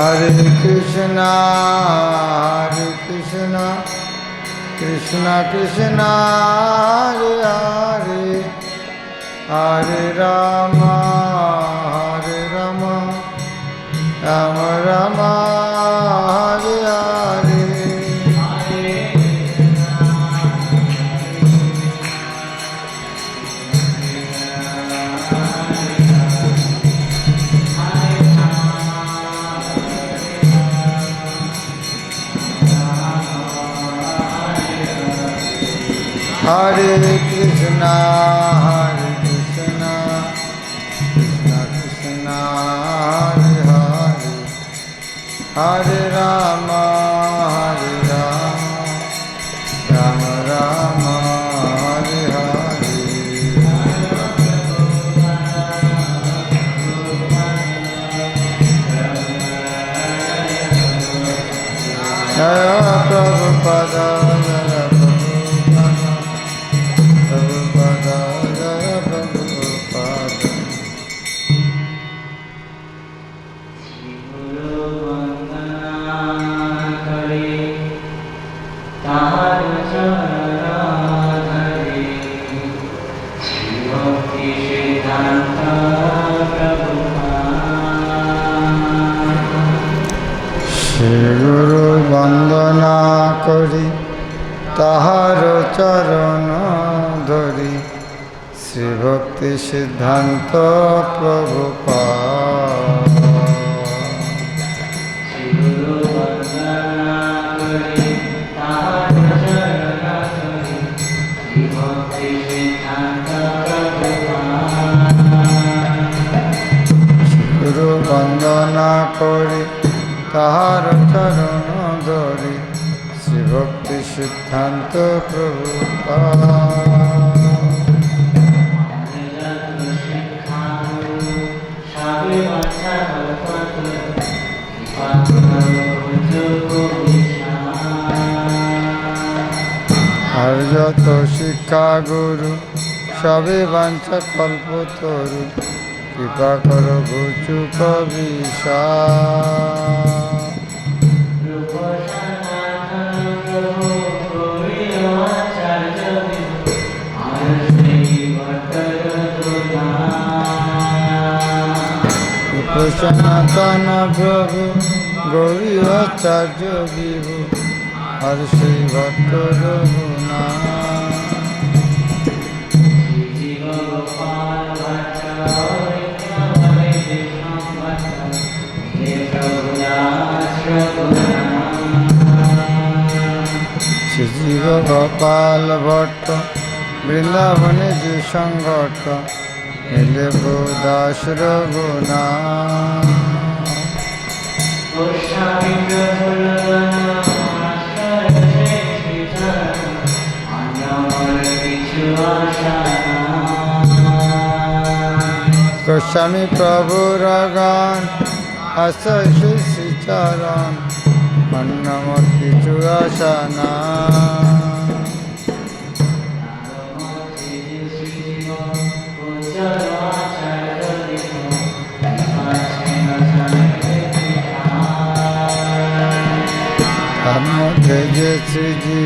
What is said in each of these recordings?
Hare Krishna, Krishna Krishna, Hare Hare, Hare Rama, Rama Rama, Hare Hare. Hare Krishna, Krishna Krishna, Hare Hare, Hare Rama, Rama Rama, Hare Hare. Jaya Prabhupada, Jaya Prabhupada, Jaya Prabhupada. Shri Guru বন্দনা করি তাহার চরণ ধরি, শ্রী ভক্তি সিদ্ধান্ত প্রভুপাদ। গুরু বন্দনা করি তাহার চরণ ধরি, শ্রী ভক্তি সিদ্ধান্ত প্রভুপাদ। আর যত শিক্ষা গুরু সবে বাঞ্ছা কল্পতরু, কৃপা করো ঘুচু কবিশা। সনাতন প্রভু গৌরী আচার্য বিভু, আর শ্রী ভট্ট রঘুনা। শ্রীজীব গোপাল ভট্ট বৃন্দাবনে যে সংগঠ, মিলে দাস রঘুনা। গোস্বামী প্রভুর গান আশ্রয় শ্রী চরণ, অন্যমত কিছু আশা না। তার মধ্যে যে শ্রীজি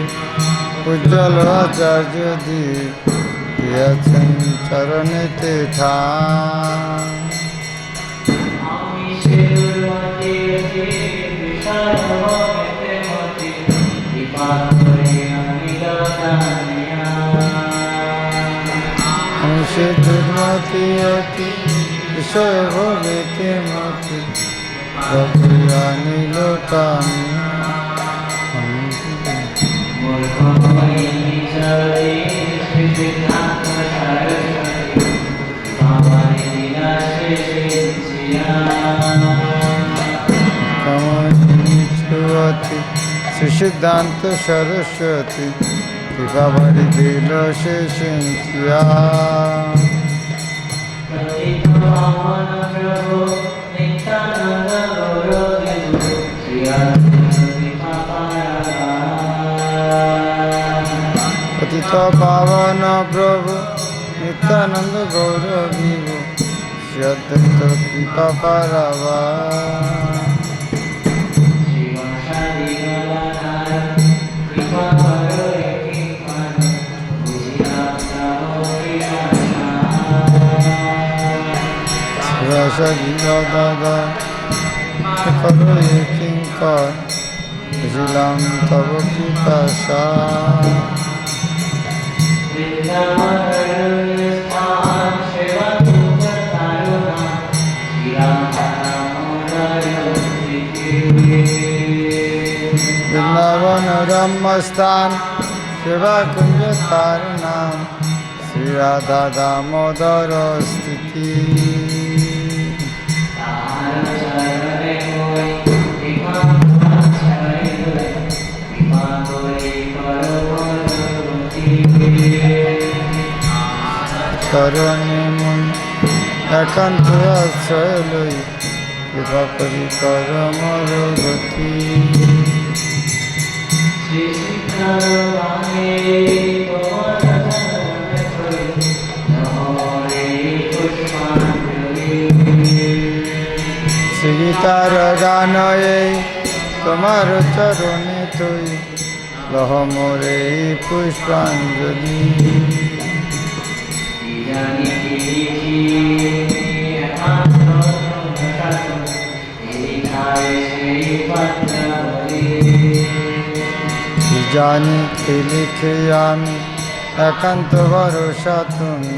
উজ্জ্বল আচার্য দিয়েছেন চরণেতে ঠান। আমি সে দুর্মতি অতি বিষয় ভোগেতে মতি, আনিল টানিয়া। শ্রী সিদ্ধান্ত সরস্বতী, কৃপা ভরি দিল সে সিঞ্চিয়া। পতিত পাবন প্রভু নিত্যানন্দ গৌর বিভু, শ্রী অদ্বৈত কৃপা পারাবা। সগীরা দাদা করো এ কিঙ্কর বুঝিলাম তব কৃপাশা বৃন্দাবন রম্যস্থান সেবা কুঞ্জ তার নাম শ্রী রাধা দামোদর স্থিতি চরণে মন একান্ত আশ্রয় লই কৃপা করি কর মর গতি শ্রীগীতার গান এই তোমার চরণে তুই লহ মোরে পুষ্পাঞ্জলি জানি কি লিখে আমি একান্ত ভরসা তুমি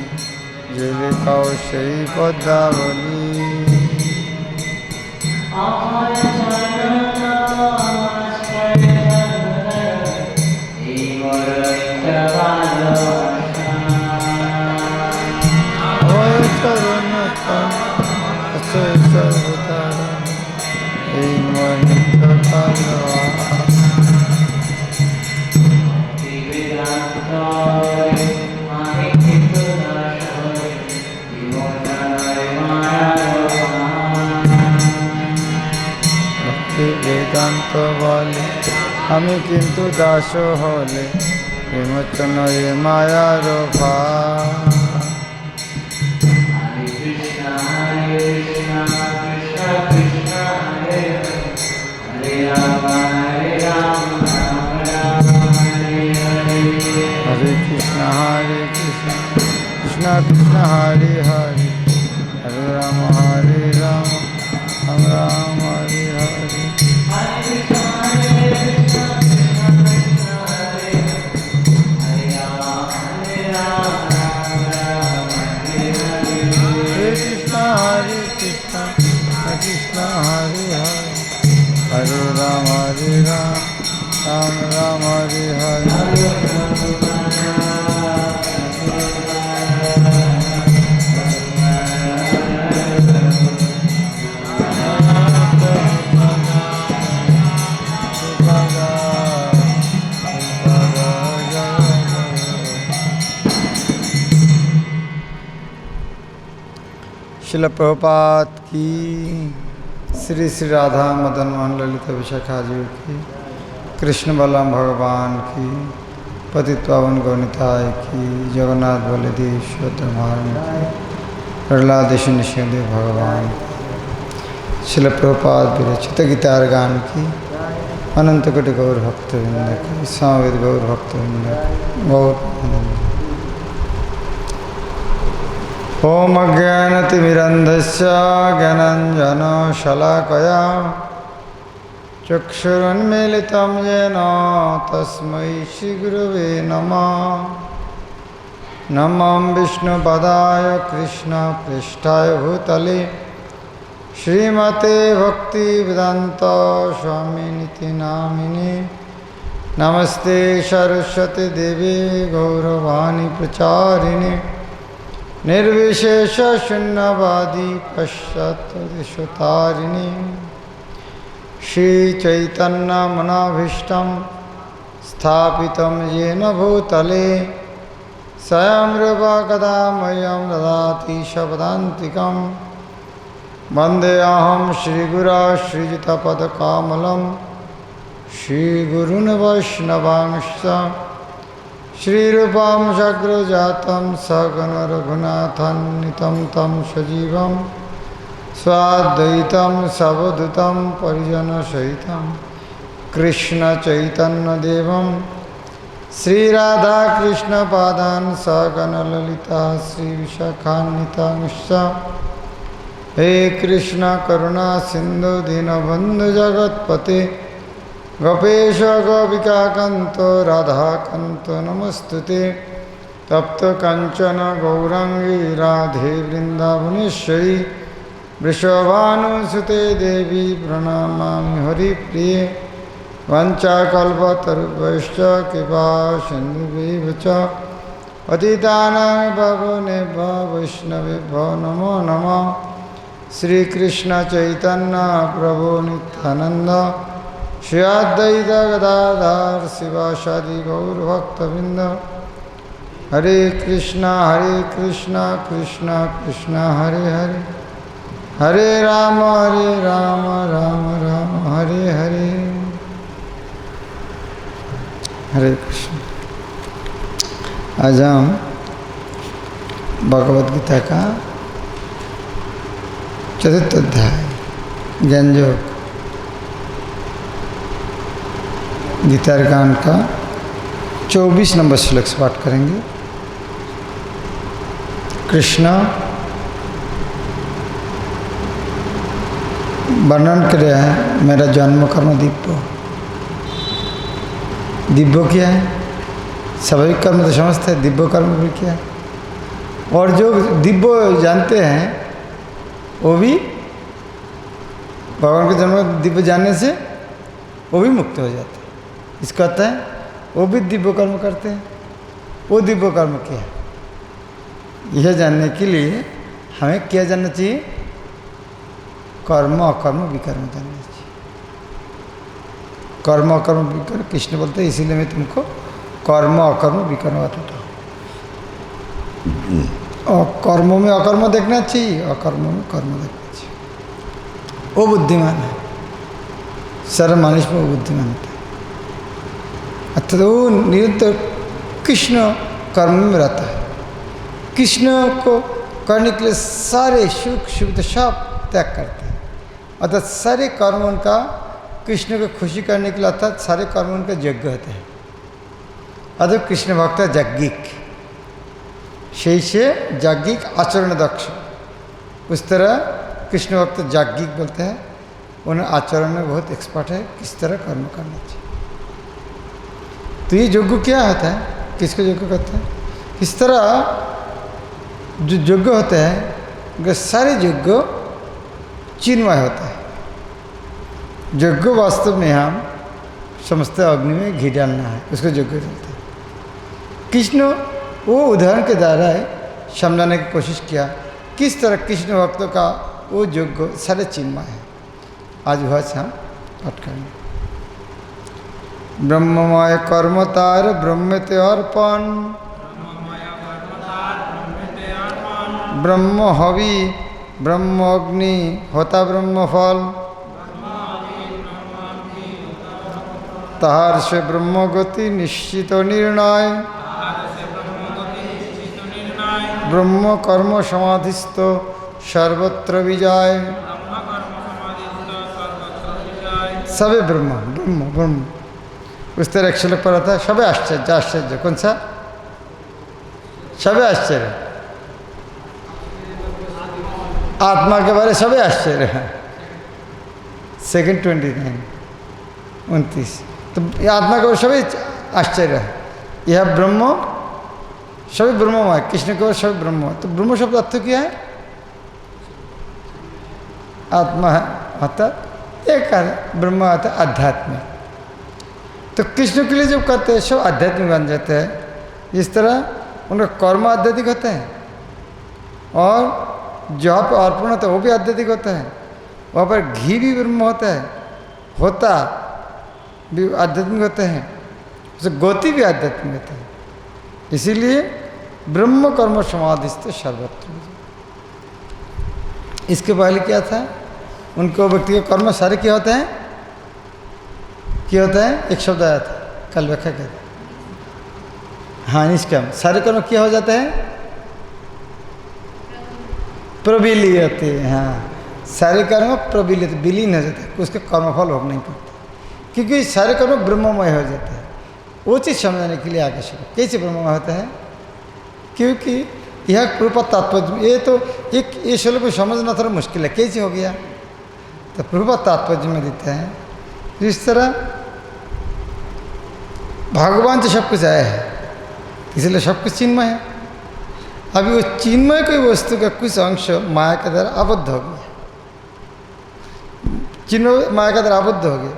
যে লেখাও সেই পদ্মাবলী চরণ সর্বতারা এই মন বেদান্ত বলে আমি কিন্তু দাস হলে বিমোচন এ মায়ার ভার হরে Krishna Krishna Krishna Hare Hare Hare Ram Ram Ram Hare Hare Krishna Hare Hare Hare Rama Ram Rama Hare Hare शिला प्रभुपाद की श्री श्री राधा मदन मोहन ललिता विशाखा जी की कृष्ण बलराम भगवान की पतित पावन गौनिताय की जगन्नाथ बलदेव महाराज की प्रहलादेश निषेदेव भगवान शिला प्रभुपाद विरचित गीतार गान की अनंत कोटि गौर भक्तवृंद की समवेत गौर भक्तवृंद गौर ओम अज्ञानतिमिरन्धस्य ज्ञानाञ्जनशलाकया चक्षुरुन्मीलितं येन तस्मै श्रीगुरवे नमः नमः विष्णुपदाय कृष्णपृष्ठाय भूतले श्रीमते भक्तिवेदान्त स्वामिनिति नामिने नमस्ते सरस्वती देवी गौरवाणी प्रचारिणे निर्विशेष शून्यवादी पश्चात्तारिणी श्री चैतन्य मनाभीष्टं स्थापितं येन भूतले स्वयं रूपा कदा मह्यं ददाति शपदान्तिकं वन्देऽहं श्रीगुरो श्रीयुतपदकमलं श्रीगुरून् वैष्णवांश्च श्रीरूपं सग्रजातं सगण रघुनाथान्वितं तं सजीवं स्वाद्वैतं सवधूतं परिजनसहितं कृष्णचैतन्यदेवं श्रीराधाकृष्णपादान् सगण ललिता श्रीविशाखान्वितांश्च हे कृष्ण करुणा सिंधु दीनबंधु जगत्पते गोपेश गोपिकाकांत राधाकांत नमस्तुते तप्त कंचन गौरांगी राधे वृंदावनेश्वरी वृषभानुसुते देवी प्रणमामि हरिप्रिये वंचाकल्पतरुभ्यश्च कृपा सिन्धुभ्यैव च पतितानां पावनेभ्यो वैष्णवेभ्यो नमो नमः। श्रीकृष्ण चैतन्य प्रभु नित्यानंद श्री अद्वैत गदाधर शिवासादि गौरभक्तवृंद हरे कृष्णा कृष्ण कृष्ण हरे हरे हरे राम राम राम हरे हरे। हरे कृष्ण। आज हम भगवद गीता का चतुर्थ अध्याय ज्ञान योग गीतारकांड का 24 नंबर श्लोक से पाठ करेंगे। कृष्ण वर्णन कर रहा है मेरा जन्म कर्म दिव्य। दिव्य क्या है? स्वाभाविक कर्म तो समझते हैं, दिव्य कर्म भी क्या है? और जो दिव्य जानते हैं वो भी भगवान के जन्म दिव्य जानने से वो भी मुक्त हो जाते हैं। इसका अर्थ है वो भी दिव्य कर्म करते हैं। वो दिव्य कर्म क्या है यह जानने के लिए हमें क्या जानना चाहिए? कर्म अकर्म विकर्म जानना चाहिए। कर्म अकर्म विकर्म कृष्ण बोलते हैं, इसीलिए मैं तुमको कर्म अकर्म विकर्म बताता हूँ। और कर्मों में अकर्म देखना चाहिए, अकर्मों में कर्म देखना चाहिए। वो बुद्धिमान है, सर्व मानुष में वो बुद्धिमान होता है। अर्थात वो निरंतर कृष्ण कर्म में रहता है। कृष्ण को करने के लिए सारे सुख सुविधा सब त्याग करते हैं। अर्थात सारे कर्म उनका कृष्ण को खुशी करने के लिए, अर्थात सारे कर्म उनका यज्ञ होते हैं। अतः कृष्ण भक्त यज्ञिक, সেই से याज्ञिक आचरण दक्ष। उस तरह कृष्ण भक्त याज्ञिक बोलते हैं, उन आचरण में बहुत एक्सपर्ट है, किस तरह कर्म करना चाहिए। तो ये यज्ञ क्या होता है, किसको यज्ञ कहते हैं? इस तरह जो यज्ञ होते हैं सारे यज्ञ चिन्मय होता है। यज्ञ वास्तव में हम समझते अग्नि में घी डालना है, उसको यज्ञ बोलते हैं। कृष्ण वो उदाहरण के द्वारा समझाने की कोशिश किया किस तरह कृष्ण भक्तों का वो यज्ञ सारे चिन्मय है। आज वह से हम पाठ करेंगे। ब्रह्ममय कर्मतार ब्रह्मते अर्पण ब्रह्म हवि ब्रह्म अग्नि होता ब्रह्म फल ताहार से ब्रह्म गति निश्चित निर्णय ब्रह्म कर्म समाधिस्थ सर्वत्र विजय। सबे ब्रह्म ब्रह्म ब्रह्म उस तरह एक श्लोक पढ़ा था, सबे आश्चर्य आश्चर्य। कौन सा? सबे आश्चर्य, आत्मा के बारे सबे आश्चर्य है। सेकंड 29 तो ये आत्मा के बारे सभी आश्चर्य है। यह ब्रह्म सभी ब्रह्म है, कृष्ण के बारे सभी ब्रह्म है। तो ब्रह्म शब्द अर्थ क्या है? आत्मा है, अर्थात एक ब्रह्म आता है आध्यात्मिक। तो कृष्ण के लिए जब कहते हैं सब आध्यात्मिक बन जाते हैं। इस तरह उनका कर्म आध्यात्मिक होता है और जहाँ पर अर्पण होता है वो भी आध्यात्मिक होता है। वहाँ पर घी भी ब्रह्म होता है, होता भी आध्यात्मिक होते हैं, उसे गति भी आध्यात्मिक होता है। इसीलिए ब्रह्म कर्म समाधिस्थ सर्वत्र। इसके पहले क्या था? उनको व्यक्ति के कर्म सारे क्या होते हैं? क्या होता है? एक शब्द आया था कल व्याख्या कर। हाँ, निष्काम सारे कर्म क्या हो जाता है? प्रविलीयते। हाँ, सारे कर्म प्रविलीयते, विलीन हो जाते हैं, उसके कर्मफल भोग नहीं पड़ता, क्योंकि सारे कर्म ब्रह्ममय हो जाते हैं। वो चीज़ समझाने के लिए आगे शुरू। कैसे ब्रह्ममय होता है? क्योंकि यह प्रभुपाद तात्पर्य, ये तो एक ये श्लोक को समझना थोड़ा मुश्किल है, कैसे हो गया? तो प्रभुपाद तात्पर्य में देते हैं इस तरह भगवान से सब कुछ आया है, इसलिए सब कुछ चिन्मय है। अभी वो चिन्मय कोई वस्तु का कुछ अंश माया के द्वारा आबद्ध हो गया, चिन्मय माया के द्वारा आबद्ध हो गया,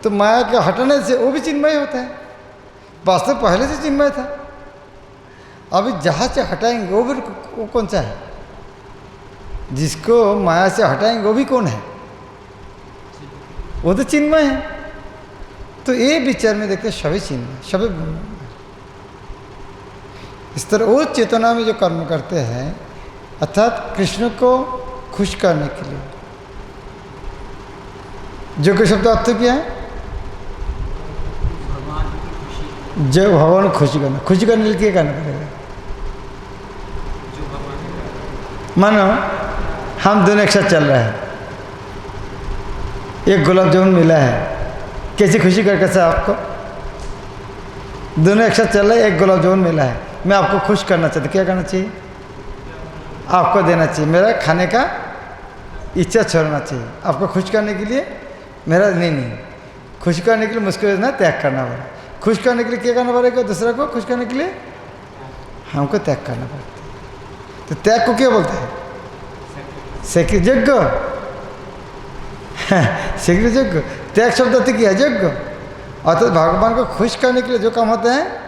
तो माया के हटाने से वो भी चिन्मय होता है। वास्तव पहले से चिन्मय था, अभी जहाँ से हटाएंगे वो भी वो कौन सा है? जिसको माया से हटाएंगे वो भी कौन है? वो तो चिन्मय है। तो ये विचार में देखते सभी चिन्मय, सभी ब्रह्म। इस तरह वो चेतना में जो कर्म करते हैं, अर्थात कृष्ण को खुश करने के लिए, जो कि शब्द अर्थ क्या है? जब भगवान को खुशी करना, खुशी करने के लिए क्या करना पड़ेगा? मानो हम दोनों एक साथ चल रहे हैं, एक गुलाब जामुन मिला है, कैसी खुशी कर कैसे आपको? दोनों एक साथ चल रहे हैं, एक गुलाब जामुन मिला है, मैं आपको खुश करना चाहता, क्या करना चाहिए? आपको देना चाहिए, मेरा खाने का इच्छा छोड़ना चाहिए। आपको खुश करने के लिए मेरा नहीं, खुश करने के लिए मुझको ना त्याग करना पड़ेगा। खुश करने के लिए क्या करना पड़ेगा? दूसरा को खुश करने के लिए हमको त्याग करना पड़ता है। तो त्याग को क्या बोलते हैं? सेक्रेट यज्ञ। सेक्रेट यज्ञ, त्याग शब्द अर्थ क्या है? यज्ञ। अर्थात भगवान को खुश करने के लिए जो काम होता है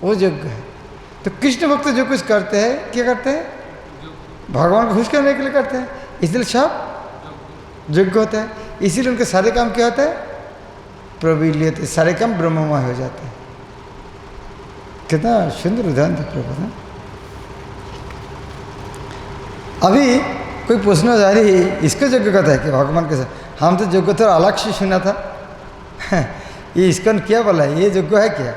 वो यज्ञ है। तो कृष्ण भक्त जो कुछ करते हैं, क्या करते हैं? भगवान को खुश करने के लिए करते हैं, इसलिए सब यज्ञ होता है। इसीलिए उनके सारे काम क्या होता है? प्रविलियते, सारे काम ब्रह्ममय हो जाते हैं। कितना सुंदर उदाहरण था प्रभु ना। अभी कोई पूछना जा रही है, इसको यज्ञ कहता है कि भगवान के साथ? हम तो यज्ञ तो अलग से सुना था। ये इसको क्या बोला है? ये यज्ञ है क्या?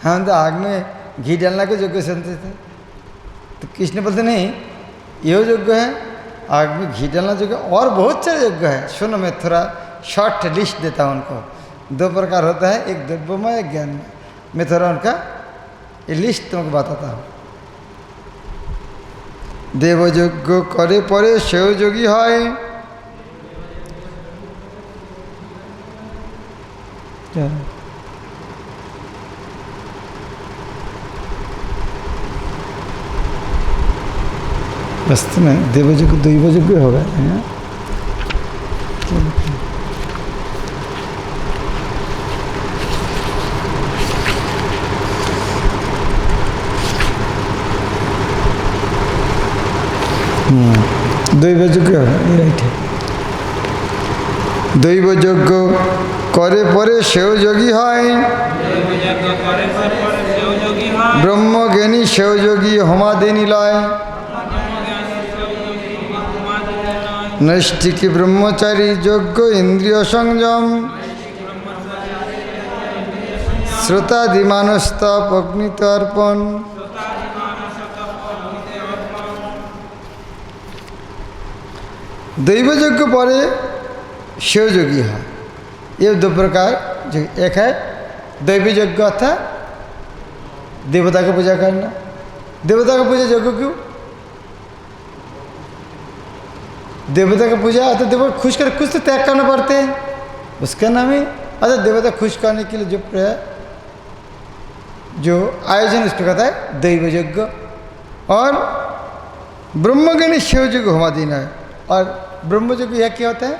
हम तो आग में घी डालना को यज्ञ सुनते थे। तो कृष्ण बोलते नहीं, ये यज्ञ है, आग में घी डालना यज्ञ, और बहुत सारे यज्ञ है। सुनो, मैं थोड़ा शॉर्ट लिस्ट देता हूँ उनको। 2 प्रकार होता है, एक द्रव्यमय, एक ज्ञानमय। मैं थोड़ा उनका ये लिस्ट तुमको बताता हूँ। देवयज्ञ करे परे सेव योगी है। वास्तव में देवयज्ञ दैवयज्ञ होगा। दैवयज्ञ होगा, ये राइट है। दैवयज्ञ करे परे सेव योगी है, ब्रह्मज्ञानी सेव योगी हमादेनी लाय। नैष्ठिकी ब्रह्मचारी यज्ञ इंद्रिय संयम, श्रोतादिमानस्ताप अग्नित अर्पण। दैवयज्ञ परे शिव योगी है। ये 2 प्रकार, एक है दैव यज्ञ अर्थात देवता का पूजा करना। देवता का पूजा यज्ञ क्यों? देवता का पूजा अर्थात देवता खुश कर, कुछ तो त्याग करना पड़ते हैं, उसका नाम है। अर्थात देवता खुश करने के लिए जो आयोजन उसको कहता है दैव यज्ञ। और ब्रह्मज्ञानी शिव यज्ञ हुआ देना है। और ब्रह्म यज्ञ यह क्या होता है?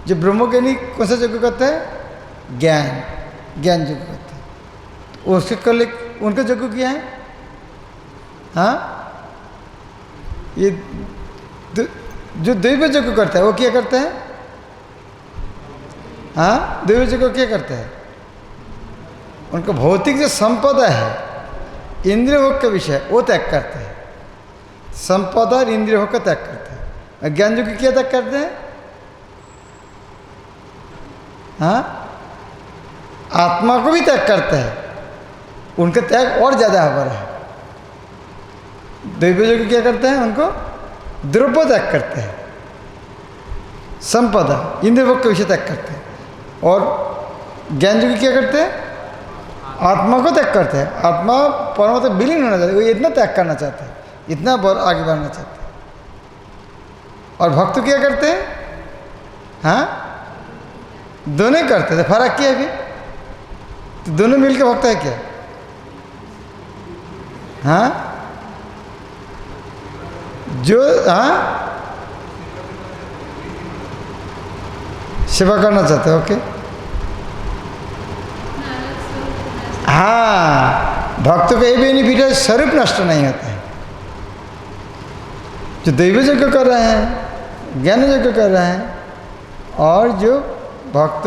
जो ब्रह्मज्ञानी कौन सा यज्ञ करता है? ज्ञान यज्ञ करता है। उसके कल उनका यज्ञ क्या है? हाँ, ये जो दैव यज्ञ करता है वो क्या करता है? हाँ, दैव यज्ञ क्या करता है? उनका भौतिक जो संपदा है, इंद्रिय भोग का विषय, वो त्याग करते हैं। संपदा और इंद्रिय भोग का त्याग करते हैं। और ज्ञान यज्ञ क्या त्याग करते हैं? हाँ, आत्मा को भी त्याग करते हैं। उनका त्याग और ज़्यादा हो रहा है। दैव यज्ञ क्या करते हैं? उनको द्रव्य त्याग करते हैं, संपदा इंद्रिय भोग का विषय त्याग करते हैं। और ज्ञान यज्ञ क्या करते हैं? आत्मा को त्याग करते हैं, आत्मा परमात्मा विलीन होना चाहते, वो इतना त्याग करना चाहते हैं, इतना आगे बढ़ना चाहते हैं। और भक्त क्या करते हैं? हाँ, दोनों ही करते थे। फर्क क्या है अभी? तो दोनों मिलके भक्त है क्या? हाँ, जो हाँ सेवा करना चाहते हैं, ओके। हाँ, भक्तों का ये बेनिफिट है, स्वरूप नष्ट नहीं होता है। जो दैव यज्ञ कर रहे हैं, ज्ञान यज्ञ कर रहे हैं, और जो भक्त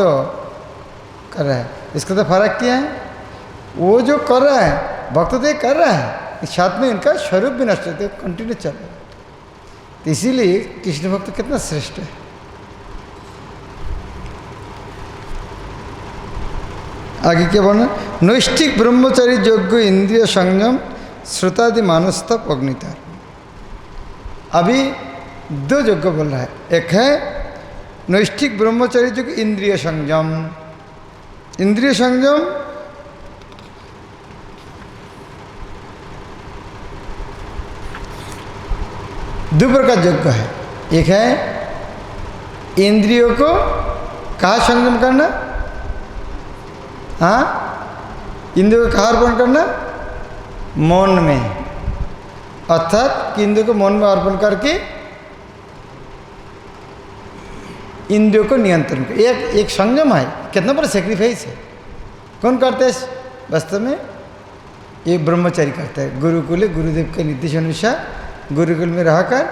कर रहे हैं, इसका तो फर्क क्या है? वो जो कर रहा है, भक्त तो ये कर रहा है, साथ में इनका स्वरूप भी नष्ट होते, कंटिन्यू चल रहा है। तो इसीलिए कृष्ण भक्त कितना श्रेष्ठ है। आगे क्या बोलना? नैष्ठिक ब्रह्मचारी योग्य इंद्रिय संयम श्रुतादि मानस्तप अग्नितर। अभी दो यज्ञ बोल रहा है। एक है नैष्ठिक ब्रह्मचारी योग्य इंद्रिय संयम। इंद्रिय संयम दो प्रकार यज्ञ है। एक है इंद्रियों को कहाँ संयम करना? हाँ, इंद्रियों को कहाँ अर्पण करना? मौन में। अर्थात कि इंद्रियों को मौन में अर्पण करके इंद्रियों को नियंत्रण कर, एक संयम है। कितना बड़ा सेक्रीफाइस है। कौन करते हैं? वास्तव में ये ब्रह्मचारी करते हैं। गुरुकुल, गुरुदेव के निर्देश अनुसार गुरुकुल में रहकर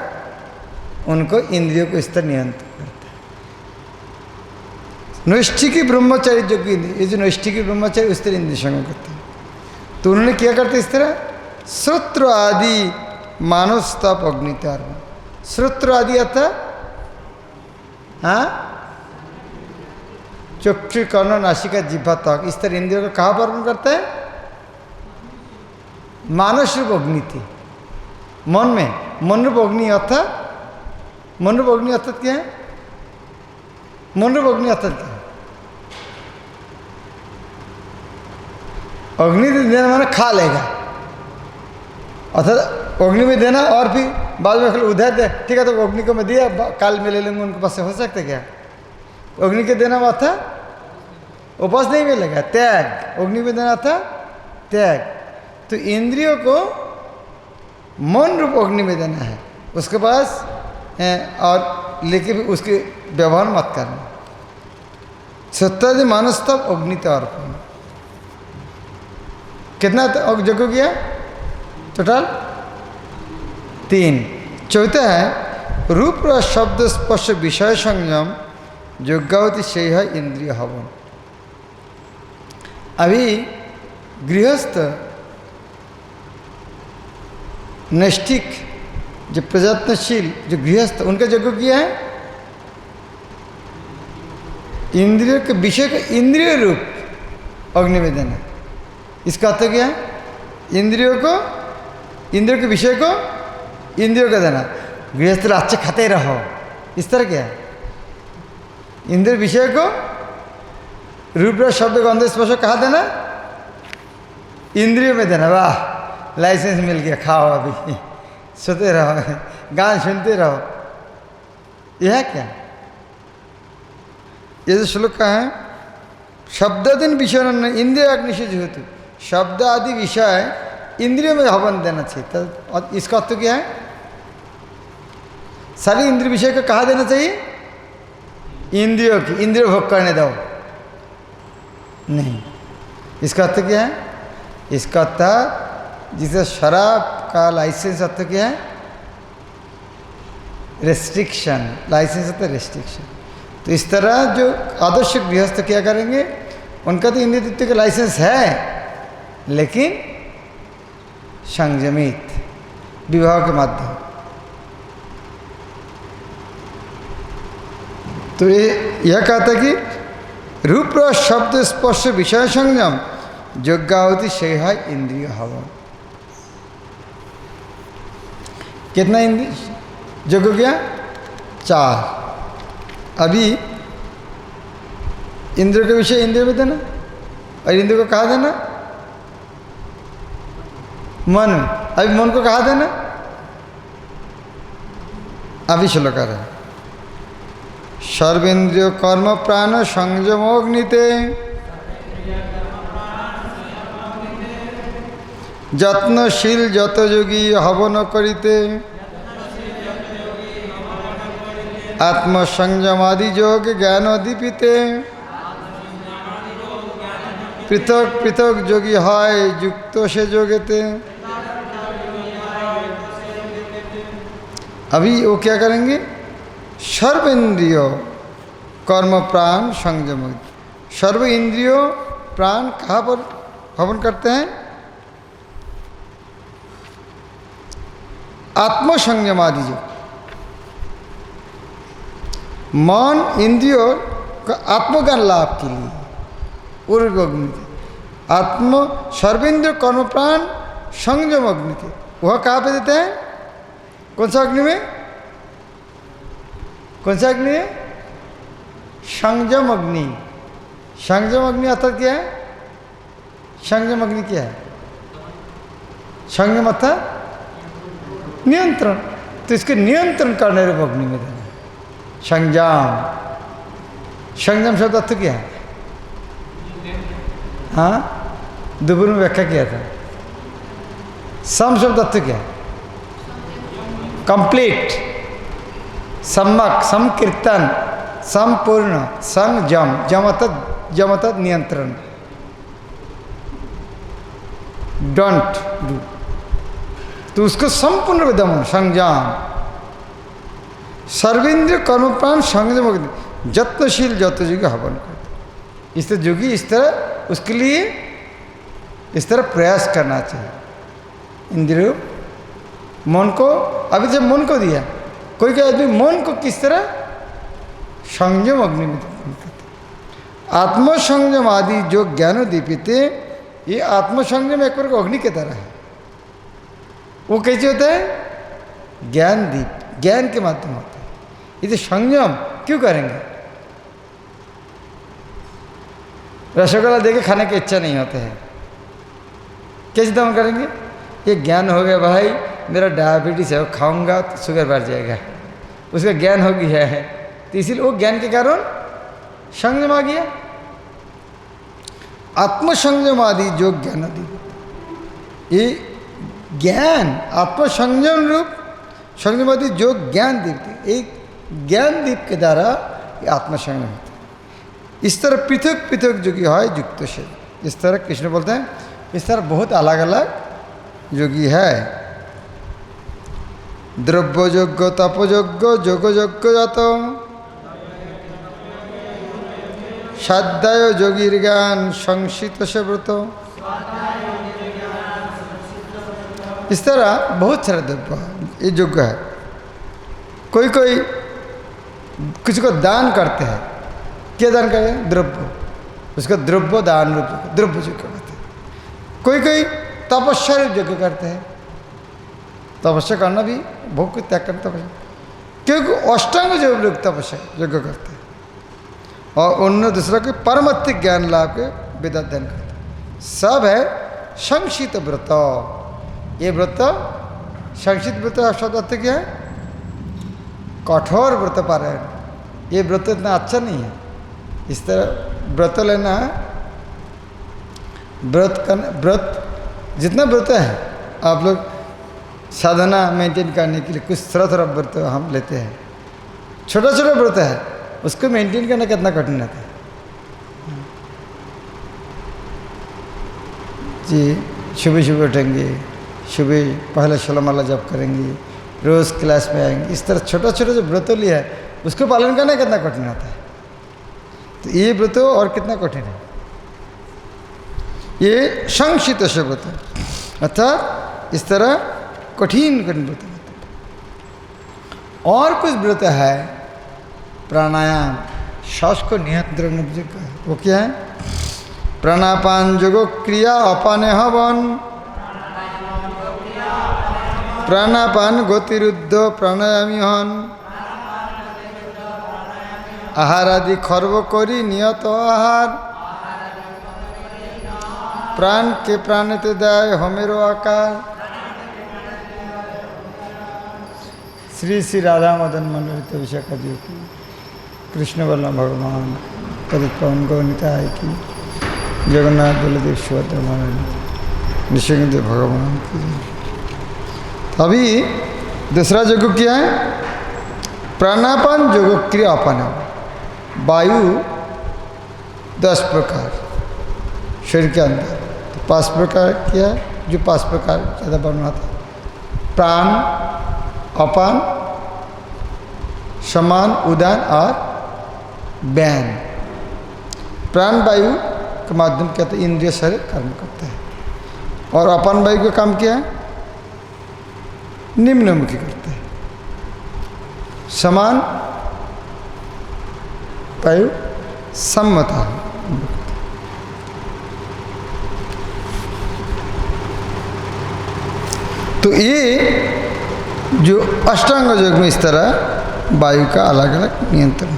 उनको इंद्रियों को इस तरह नियंत्रण करते हैं। नैष्ठिकी ब्रह्मचारी जो कि ये जो नैष्ठिकी ब्रह्मचारी उस तरह इंद्रिय संयम करते हैं। तो उन्होंने क्या करते इस तरह? श्रोत्र आदि मानस्तप अग्नितर। श्रोत्र आदि अर्थात हाँ, चक्षु, कर्ण, नासिका, जिह्वा तक, इस तरह इंद्रियों को कहाँ पर अर्पण करता है? मानस रूप अग्नि थी, मन में। मन रूप अग्नि अर्थात, मन रूप अग्नि अर्थात क्या है? मन रूप अग्नि अर्थात क्या है? अग्नि देना माना खा लेगा, अर्थात अग्नि में देना और फिर बाद में उधर दे, ठीक है तो अग्नि को मैं दिया, काल में ले लेंगे, उनके पास से हो सकता क्या? अग्नि के देना हुआ था उपास नहीं मिलेगा, त्याग। अग्नि में देना था त्याग। तो इंद्रियों को मन रूप अग्नि में देना है, उसके पास और लेके भी उसके व्यवहार मत करना। सत्यादि मानस्तव अग्नितर अर्पण। कितना जगह किया टोटल? 3। चौथा है रूप और शब्द स्पर्श विषय संयम यज्ञावती से है इंद्रिय हवन। अभी गृहस्थ नैष्ठिक जो प्रयत्नशील जो गृहस्थ, उनका यज्ञ किया है इंद्रियों के विषय का इंद्रिय रूप अग्नि में देना। इसका अर्थ क्या है? इंद्रियों के विषय को इंद्रियों को देना। गृहस्थ अच्छे खाते रहो, इस तरह क्या है? इंद्रिय विषय को रूप रस शब्द गंध स्पर्श कहाँ देना? इंद्रियों में देना। वाह, लाइसेंस मिल गया, खाओ अभी, सोते रहो, गान सुनते रहो। यह है क्या? ये जो श्लोक का है शब्दादीन विषय इंद्रिय अग्निशेष हेतु, शब्द आदि विषय इंद्रियों में हवन देना चाहिए। तो इसका अर्थ क्या है? सारी इंद्रिय विषय को कहाँ देना चाहिए? इंद्रियों की, इंद्रिय भोग करने दो नहीं। इसका अर्थ क्या है? इसका अर्थ जिसे शराब का लाइसेंस अर्थ क्या है? रेस्ट्रिक्शन। लाइसेंस होता है रेस्ट्रिक्शन। तो इस तरह जो आदर्श गृहस्थ क्या करेंगे, उनका तो इंद्रिय तत्व का लाइसेंस है, लेकिन संयमित विवाह के माध्यम। तो ये यह कहता है कि रूप रस शब्द स्पर्श विषय संयम यज्ञावती से है इंद्रिय हवन। कितना इंद्रिय यज्ञ गया? 4। अभी इंद्रिय के विषय इंद्रिय में देना, और इंद्रिय को कहाँ देना? मन में। अभी मन को कहा देना, अभी श्लोक आ रहा है। सर्वेन्द्रिय कर्म प्राण संयमोग्निते যত্নশীল যত যোগী হবন করিতে আত্মসংযমাদি যোগ জ্ঞান দীপিতে পৃথক পৃথক যোগী হয় যুক্ত সে যোগেতে। अभी वो क्या करेंगे? सर्व इंद्रिय कर्म प्राण संयम। सर्व इंद्रियों प्राण कहाँ पर हवन करते हैं? आत्मसंयम आदि जो मन इंद्रियों का आत्मज्ञान लाभ के लिए पूर्व अग्नि आत्म सर्वेंद्र कर्म प्राण संयम अग्नि के वह कहाँ पे देते हैं? कौन सा अग्नि में? कौन सा अग्नि है? संयम अग्नि। संयम अग्नि अर्थात क्या है? संयम अग्नि क्या है? संयम अर्थात नियंत्रण। तो इसके नियंत्रण करने वाले अग्नि में देना संयम। संयम शब्द अर्थ क्या है? हाँ, दोपहर में व्याख्या किया था। सम शब्द अर्थ क्या है? कंप्लीट, सम्यक, संकीर्तन, संपूर्ण, संयम। जम अर्थात नियंत्रण। डोंट डू, तो उसको संपूर्ण दमन संयम। सर्वेंद्रिय कर्म प्राण संयम यत्नशील जत योगी हवन करते। इस तरह योगी इस तरह उसके लिए इस तरह प्रयास करना चाहिए। इंद्रियों मन को, अभी जब मन को दिया, कोई कोई आदमी मन को किस तरह संयम अग्नि में करते। आत्मसंयम आदि जो ज्ञान दीपित, ये आत्मसंयम एक प्रकार अग्नि की तरह है। वो कैसे होता है? ज्ञान दीप, ज्ञान के माध्यम होता है। इसे संयम क्यों करेंगे? रसगुल्ला देके खाने की इच्छा नहीं होता है, कैसे दमन करेंगे? ये ज्ञान हो गया भाई मेरा डायबिटीज है, वो खाऊंगा तो शुगर बढ़ जाएगा, उसका ज्ञान हो गया है, तो इसीलिए वो ज्ञान के कारण संयम आ गया। आत्मसंयम आदि जो ज्ञान आदि, ये ज्ञान आत्मसंयम रूप संयम आदि जो ज्ञान दीप, एक ज्ञान दीप के द्वारा ये आत्मसंयम होता है। इस तरह पृथक पृथक योगी है युक्त से। इस तरह कृष्ण बोलते हैं इस तरह बहुत अलग अलग योगी है। द्रव्ययोग्य तपयोग्य যোগযোগ্য যত स्वाध्याय যোগীর ज्ञान संसित से व्रत। इस तरह बहुत सारे द्रव्य ये योग्य है। कोई कोई किसी को दान करते हैं, क्या दान करें? द्रव्य, उसका द्रव्य दान रूप द्रव्य योग्य करते हैं। कोई कोई तपस्या योग्य करते हैं, तपस्या करना भी भोग को त्याग करना तपस्या, क्योंकि अष्टांग जो लोग तपस्या योग्य करते हैं और अन्य दूसरा के परमार्थिक ज्ञान लाभ के वेदांत अध्ययन करते हैं। सब है संक्षिप्त व्रत। ये व्रत संक्षिप्त व्रत शब्द अर्थ क्या है? कठोर व्रत पारायण। ये व्रत इतना अच्छा नहीं है। इस तरह व्रत लेना, व्रत करना, व्रत जितना व्रत है आप लोग साधना मेंटेन करने के लिए कुछ थोड़ा व्रत हम लेते हैं, छोटा छोटा व्रत है, उसको मेंटेन करना कितना कठिन रहता है जी। सुबह सुबह उठेंगे, सुबह पहले शलमाला जप करेंगे, रोज़ क्लास में आएंगे, इस तरह छोटा छोटा जो व्रत लिया है उसको पालन करना कितना कठिन रहता है। तो ये व्रत और कितना कठिन है। ये संक्षिप्त से व्रत अर्थात इस तरह कठिन कठिन व्रत। और कुछ व्रत है प्राणायाम, श्वास को नियंत्रण है, वो क्या है? प्राणापान जोगो क्रिया अपाने हवन, प्राणापान गतिरुद्ध प्राणायामी हन, आहार आदि खर्व करी नियत आहार, प्राण के प्राणते दाय हमेरो आकार। श्री श्री राधा मदन मंडलित विशाखा जी की, कृष्ण बल्लभ भगवान पतित पावन गौनिताय की, जगन्नाथ बलदेव सुभद्रा महाराज नृसिंहदेव भगवान की। अभी दूसरा योग क्या है? प्राणापान योगक्रिया अपान। वायु 10 प्रकार शरीर के अंदर, तो 5 प्रकार क्या है? जो 5 प्रकार ज़्यादा बनना था, प्राण, अपान, समान, उदान और व्यान। प्राण वायु के माध्यम कहते हैं इंद्रिय शरीर कर्म करता है, और अपान वायु का काम क्या है? निम्नमुखी करता है। समान वायु सम्मता। तो ये जो अष्टांग योग में इस तरह वायु का अलग अलग नियंत्रण।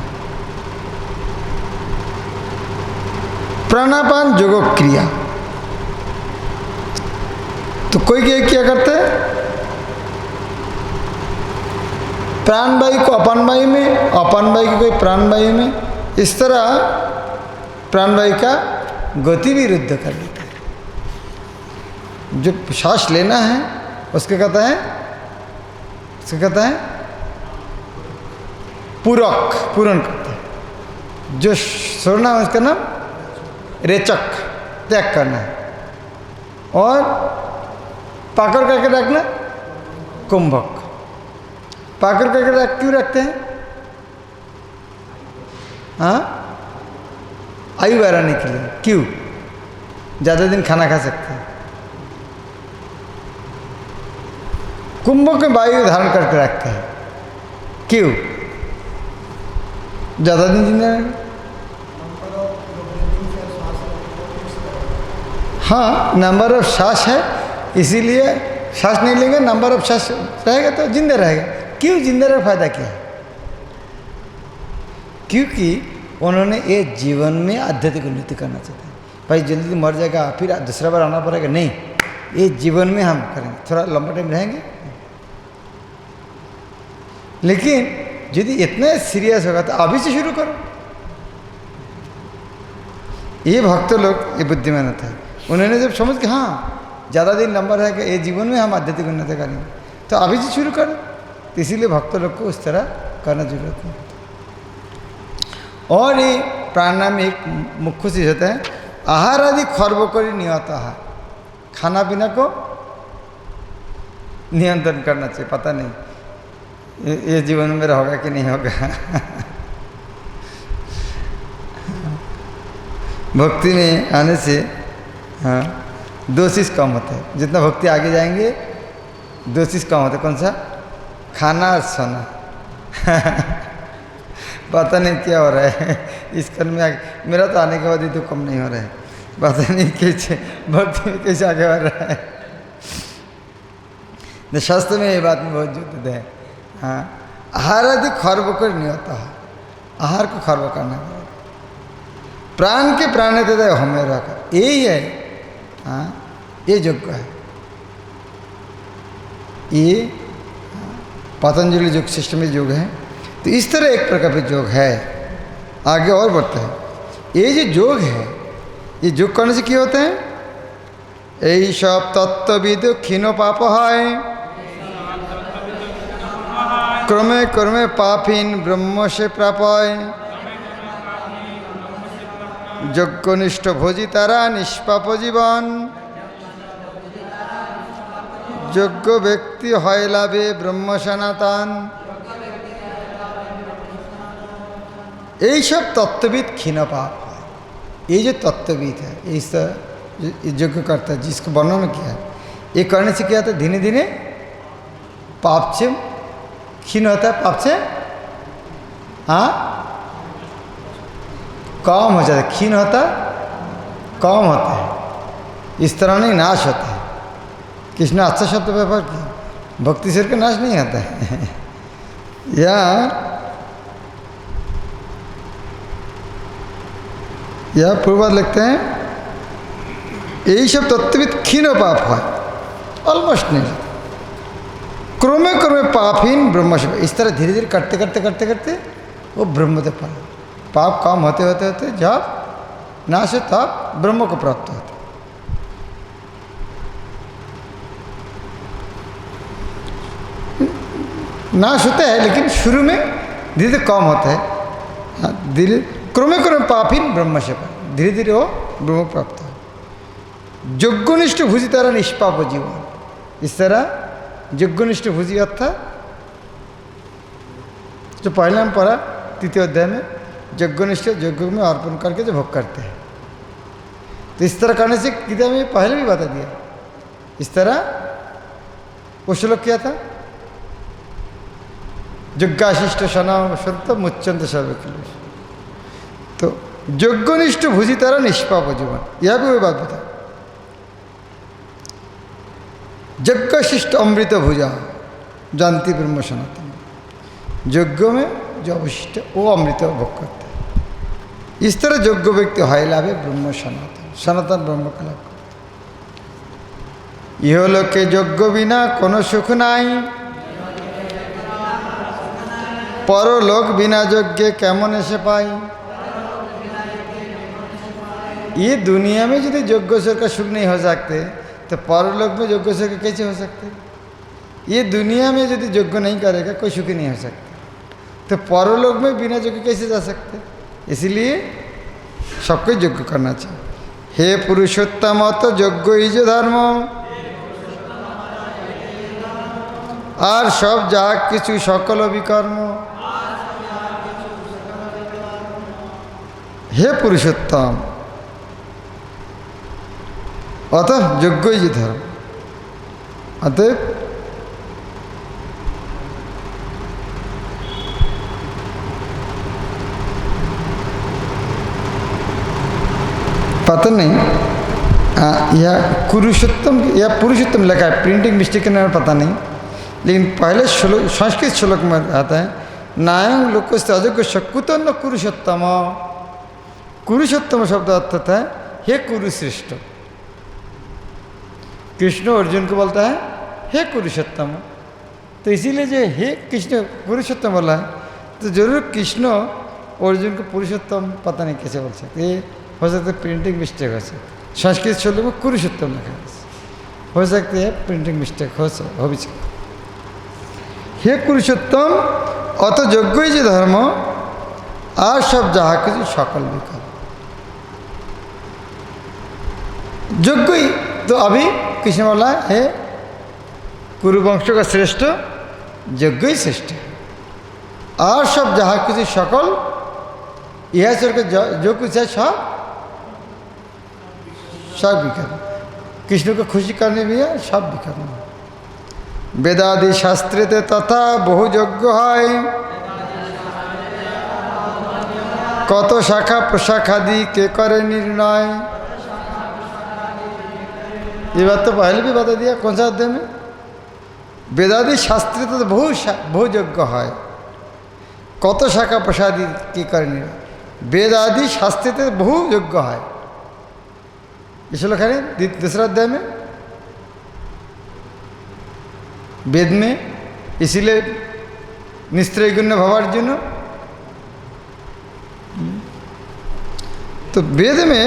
प्राणापान योग क्रिया, तो कोई क्या करते हैं? प्राण वायु को अपान वायु में, अपान वायु को कोई प्राण वायु में, इस तरह प्राण वायु का गति भी रुद्ध कर लेता है। जो सांस लेना है उसके कहता है, उसके कहता है पूरक, पूर्ण करता है। जो छोड़ना है उसका नाम रेचक, त्याग करना है। और पाकर करके रखना कुंभक। पाकर करके रख क्यों रखते हैं? हाँ, आयु बढ़ाने के लिए। क्यों? ज़्यादा दिन खाना खा सकते हैं। कुंभक में वायु धारण करके रखते हैं। क्यों? ज़्यादा दिन जिंदा रहेगा। हाँ, नंबर ऑफ सांस है, इसीलिए सांस नहीं लेंगे, नंबर ऑफ सांस रहेगा तो जिंदा रहेगा। क्यों जिंदा रह फायदा क्या है? क्योंकि उन्होंने ये जीवन में आध्यात्मिक उन्नति करना चाहते हैं। भाई जल्दी मर जाएगा फिर दूसरा बार आना पड़ेगा, नहीं, ये जीवन में हम करेंगे, थोड़ा लंबा टाइम रहेंगे। लेकिन यदि इतना सीरियस होगा तो अभी से शुरू करो। ये भक्त लोग ये बुद्धिमान होता है। उन्होंने जब समझ के हाँ ज़्यादा दिन लंबा रहेगा, ये जीवन में हम आध्यात्मिक उन्नति करेंगे, तो अभी से शुरू करो। तो इसीलिए भक्त लोग को उस तरह करना जरूरत नहीं। और ये प्राणायाम में एक मुख्य चीज होता है, आहार आदि खर्व कर नियत आहार, खाना पीना को नियंत्रण करना चाहिए। पता नहीं ये जीवन में होगा कि नहीं होगा। भक्ति में आने से हाँ 2 चीज़ कम होता है। जितना भक्ति आगे जाएंगे 2 चीज़ कम होता है। कौन सा? खाना और सोना। पता नहीं क्या हो रहा है इस कल में आगे। मेरा तो आने के बाद ही तो कम नहीं हो रहा है। पता नहीं कैसे भक्ति में कैसे आगे बढ़ रहा है। शास्त्र में ये बात में बहुत जोर देते हैं। हाँ, आहार आदि खर्व कर नहीं होता है, आहार को खर्व करना पड़ेगा। प्राण के प्राण देता है हमें रखा, यही है। हाँ, ये योग्य है। ये पतंजलि योग सिस्टम में योग है। तो इस तरह एक प्रकार का योग है। आगे और बढ़ता है। ये जो योग है, ये योग करने से क्या होता है? यही सब तत्वविद क्षीण पाप है, क्रमे क्रमे पापहीन ब्रह्म से प्रापय, यज्ञनिष्ठ भोजी तारा निष्पाप जीवन, योग्य व्यक्ति হয় लाभे ब्रह्म सनातन। यही सब तत्वविद क्षीण पाप है। ये जो तत्वविद है, इस यज्ञ करता है, जिसको वर्णन किया है, ये करने से क्या होता है? धीरे धीरे पाप से क्षीण होता है, पाप से हाँ कम हो जाता है। क्षीण होता कम होता है, इस तरह नहीं नाश होता है। किसने अच्छा शब्द व्यवहार किया? भक्ति सिर का नाश नहीं आता है। या पूर्वाद लिखते हैं, यही सब तत्वित क्षीण पाप है, ऑलमोस्ट नहीं। क्रमे क्रमे पापहीन ब्रह्म से, इस तरह धीरे धीरे करते करते करते करते वो ब्रह्म तक पाए। पाप कम होते होते होते जब नाश हो तब ब्रह्म को प्राप्त होते। नाश होता है लेकिन शुरू में धीरे धीरे कम होता है। धीरे क्रमे क्रमे पापहीन ब्रह्म से पाए, धीरे धीरे वो ब्रह्म प्राप्त हो। यज्ञनिष्ठ भुजी तरह निष्पाप जीवन, इस तरह यज्ञनिष्ठ भुजी अर्थात जो पहले हम पढ़ा तृतीय अध्याय में, यज्ञनिष्ठ यज्ञ में अर्पण करके जो भोग करते हैं, तो इस तरह करने से किताब में पहले भी बता दिया। इस तरह वो श्लोक क्या था, यज्ञाशिष्ट शनाम शुद्ध मुच्चंद सर्वकिलेश। तो यज्ञनिष्ठ भुजी तरह निष्पाप जीवन, यह भी वही बात बता। यज्ञशिष्ट अमृत भुजा जानती ब्रह्म सनातन, यज्ञ में जो अवशिष्ट वो अमृत भोग करते हैं। इस तरह यज्ञ व्यक्ति हाय लाभे ब्रह्म सनातन, सनातन ब्रह्म का लाभ। यह लोके यज्ञ बिना कोनो सुख नाई, परलोक बिना यज्ञ केमन ऐसे पाई। ये दुनिया में यदि यज्ञ का सुख नहीं हो सकते तो परलोक में यज्ञ से कैसे हो सकते। ये दुनिया में यदि यज्ञ नहीं करेगा कोई सुखी नहीं हो सकता, तो परलोक में बिना यज्ञ कैसे जा सकते। इसलिए सबको यज्ञ करना चाहिए। हे पुरुषोत्तम तो यज्ञ ही जो धर्म, और सब जा किछु सकल विकर्म। हे पुरुषोत्तम अतः यज्ञ ही धर्म, अतः पता नहीं यह पुरुषोत्तम या पुरुषोत्तम लिखा है, प्रिंटिंग मिस्टेक के नाम पता नहीं, लेकिन पहले श्लोक संस्कृत श्लोक में आता है नायं लोकस्य अयोग्य शकुतो न कुरुषोत्तम। कुरुषोत्तम शब्द अर्थ है हे कुरुश्रेष्ठ। कृष्ण अर्जुन को बोलता है हे कुरुषोत्तम, तो इसीलिए जो हे कृष्ण पुरुषोत्तम बोला है, तो जरूर कृष्ण अर्जुन को पुरुषोत्तम पता नहीं कैसे बोल सकते। ये हो सकता है प्रिंटिंग मिस्टेक हो सकती, संस्कृत श्लोक में कुरुषोत्तम लिखा है, हो सकती है प्रिंटिंग मिस्टेक हो भी सकती। हे कुरुषोत्तम अत यज्ञ ही धर्म, और सब जहाँ कुछ सकल विकल्प। यज्ञ ही तो अभी कृष्ण बोला है कुरुवंश का श्रेष्ठ यज्ञ ही श्रेष्ठ है, और सब जहाँ कुछ सकल यह स्वर जो कुछ है सब विकर्म। कृष्ण को खुशी करने भी है सब विकर्म। वेदादि शास्त्रे तथा बहु यज्ञ है, कत शाखा प्रशाखादि के करे निर्णय। ये बात तो पहले भी बता दिया, कौन सा अध्याय में। वेदादि शास्त्रे तो बहु यज्ञ है, कत शाखा प्रसादी के करे निर्णय। वेदादि शास्त्रे तो बहु यज्ञ है, इस लिखा है दूसरा अध्याय में वेद में। इसीलिए निस्त्रय गुण्य भवार्जुन, तो वेद में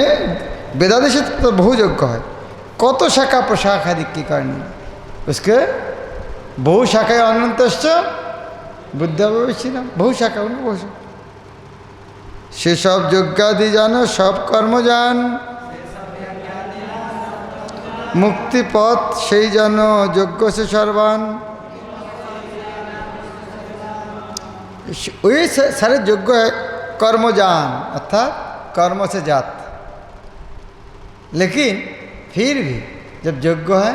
वेदादेश तो बहु यज्ञ है, कत शाखा प्रशाखा की करनी, उसके बहु शाखा अनंत बुद्धा भविष्य बहु शाखा उनको बहु से सब यज्ञादि जानो सब कर्म जान, मुक्ति पथ से जानो यज्ञ से सर्वान। वही सारे यज्ञ है कर्म जान, अर्थात कर्म से जात। लेकिन फिर भी जब यज्ञ है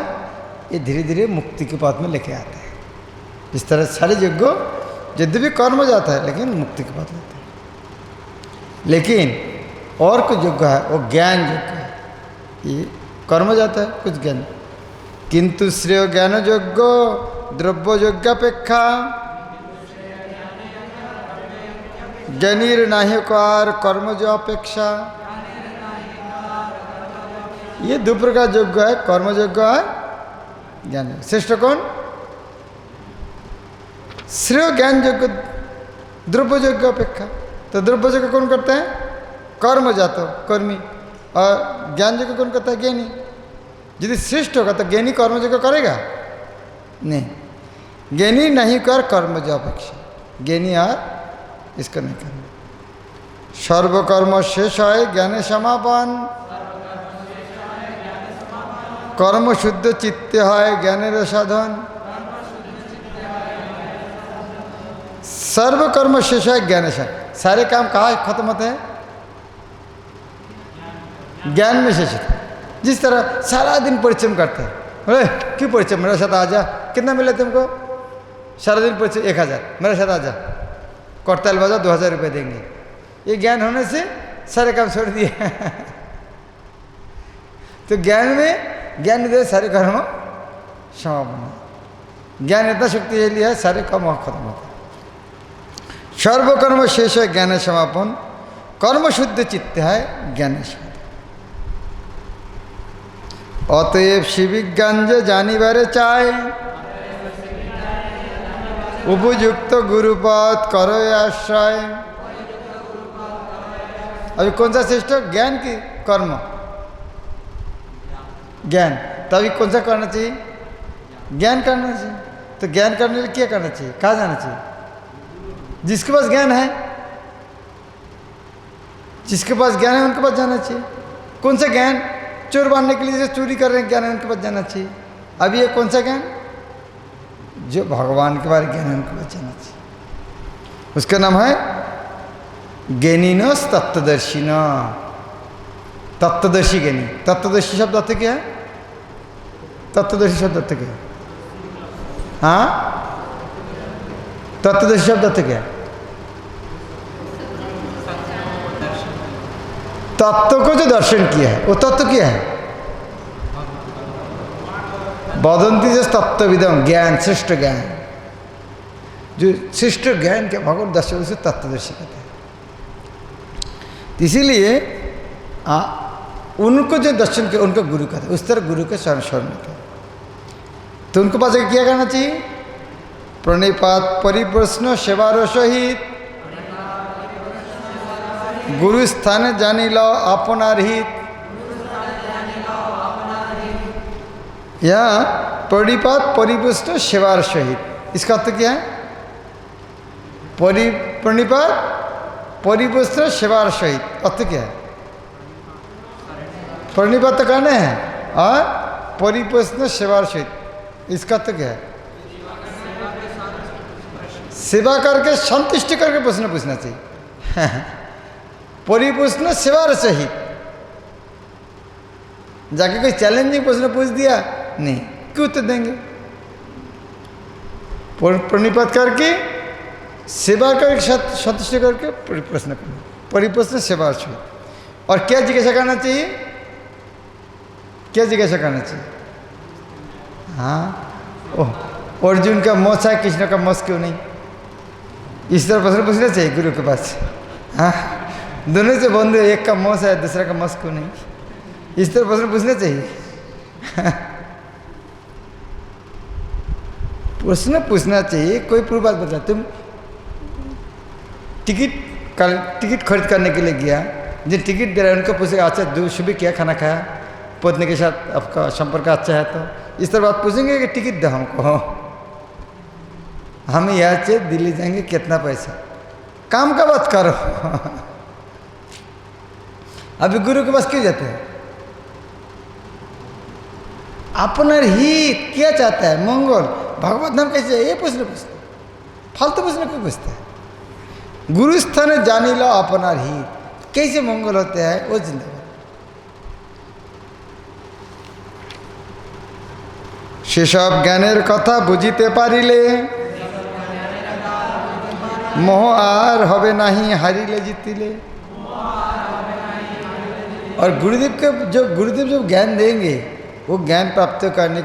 ये धीरे धीरे मुक्ति के पथ में लेके आते हैं। इस तरह सारे यज्ञ यद्यपि कर्म जाता है लेकिन मुक्ति के पथ लेते हैं। लेकिन और कुछ यज्ञ है वो ज्ञान यज्ञ है, ये कर्म जाता है कुछ ज्ञान। किंतु श्रेय ज्ञान यज्ञ द्रव्य यज्ञापेक्षा, ज्ञानीर नाह्यकार कर्म जो अपेक्षा। ये दो प्रकार यज्ञ है, कर्म यज्ञ है ज्ञान। श्रेष्ठ कौन? श्रेय ज्ञान यज्ञ द्रव्य यज्ञ अपेक्षा। तो द्रव्य यज्ञ कौन करता है? कर्म जातो कर्मी। और ज्ञान यज्ञ कौन करता है? ज्ञानी। यदि श्रेष्ठ होगा तो ज्ञानी कर्म यज्ञ करेगा नहीं। ज्ञानी नहीं कर कर्म जो अपेक्षा, ज्ञानी और इसका नहीं करना। सर्वकर्म शेष है ज्ञान समापन, कर्म शुद्ध चित्त है ज्ञानेर साधन। सर्वकर्म शेष है ज्ञान से, सारे काम कहाँ खत्म होते हैं? ज्ञान में शेष होता है। जिस तरह सारा दिन परिश्रम करते हैं, अरे क्यों परिश्रम, मेरे साथ आजा, कितना मिले तुमको? सारा दिन परिश्रम 1000, मेरे साथ आजा, करताल बजा 2000 रुपये देंगे। ये ज्ञान होने से सारे काम छोड़ दिए। तो ज्ञान में ज्ञान दे सारे कर्म समापन। ज्ञान इतना शक्तिशाली है, सारे काम खत्म होते हैं। सर्वकर्म शेष है ज्ञान समापन, कर्म शुद्ध चित्त है ज्ञान समापन। অতএব শিবিজ্ঞান যে জানিবারে চায়, उपयुक्त गुरुपद करो आश्रय। अभी कौन सा श्रेष्ठ? ज्ञान की कर्म? ज्ञान। तो अभी कौन सा करना चाहिए? ज्ञान करना चाहिए। तो ज्ञान करने के लिए क्या करना चाहिए? कहाँ जाना चाहिए? जिसके पास ज्ञान है, जिसके पास ज्ञान है उनके पास जाना चाहिए। कौन सा ज्ञान? चोर बांधने के लिए जैसे चोरी कर रहे हैं ज्ञान है उनके पास जाना चाहिए। अभी ये कौन सा ज्ञान? जो भगवान के बारे ज्ञान है उनके पास जाना चाहिए। उसका नाम है ज्ञानीनस तत्वदर्शिन। तत्वदर्शी ज्ञानी। तत्वदर्शी शब्द अर्थ क्या है? तत्वदर्शी शब्द अर्थ क्या है? हाँ, तत्वदर्शी शब्द अर्थ क्या है? तत्व को जो दर्शन किया है वो तत्व क्या है? वदंती से तत्वविदम, ज्ञान, श्रेष्ठ ज्ञान। जो श्रेष्ठ ज्ञान के भगवान दर्शन उसे तत्वदर्शी कहते हैं। इसीलिए उनको जो दर्शन किया उनको गुरु कहते हैं। उस तरह गुरु के शरण होते हैं। तो उनको पास क्या करना चाहिए? प्रणिपात परिप्रश्न सेवार सहित, गुरु स्थान जानी लो अपनार हित। यहाँ प्रणिपात परिप्रश्न सेवार सहित, इसका अर्थ क्या है? प्रणिपात परिप्रश्न सेवार सहित अर्थ क्या है? प्रणिपात तो करना है और परिप्रश्न सेवार सहित इसका अर्थ क्या है? सेवा करके संतुष्ट करके प्रश्न पूछना चाहिए। परिप्रश्न सेवार सहित। जाके कोई चैलेंजिंग प्रश्न पूछ दिया नहीं, क्यों उत्तर देंगे? प्रणिपात करके सेवा करके संतुष्ट करके प्रश्न करना, परिप्रश्न सेवार सहित। और क्या जिज्ञासा करना चाहिए? क्या जिज्ञासा करना चाहिए? हाँ, ओह अर्जुन का मोस है, कृष्ण का मोस क्यों नहीं? इस तरह प्रश्न पूछना चाहिए गुरु के पास। हाँ, दोनों से बंधु, एक का मोस है दूसरा का मोस क्यों नहीं? इस तरह प्रश्न पूछना चाहिए। प्रश्न पूछना चाहिए। कोई पूरी बात बता, तुम टिकट खरीद करने के लिए गया, जिन टिकट दे रहा है उनको पूछेगा अच्छा सुबह क्या खाना खाया, पत्नी के साथ आपका संपर्क अच्छा है? तो इस तरह बात पूछेंगे कि टिकट दो हमको, हम यहाँ से दिल्ली जाएंगे, कितना पैसा? काम का बात करो। अभी गुरु के पास क्यों जाते हैं? अपना हित क्या चाहता है? मंगल, भगवत नाम कैसे? ये पूछने पूछते, फालतू पूछने क्यों पूछते हैं? गुरु स्थान जानी लो अपना हित, कैसे मंगल होते हैं वो जिंदगी। সেসব জ্ঞানের কথা বুঝিতে পারিলে মোহ আর হবে नहीं हारिले जीतिले। और गुरुदेव जब ज्ञान देंगे, वो ज्ञान प्राप्त करने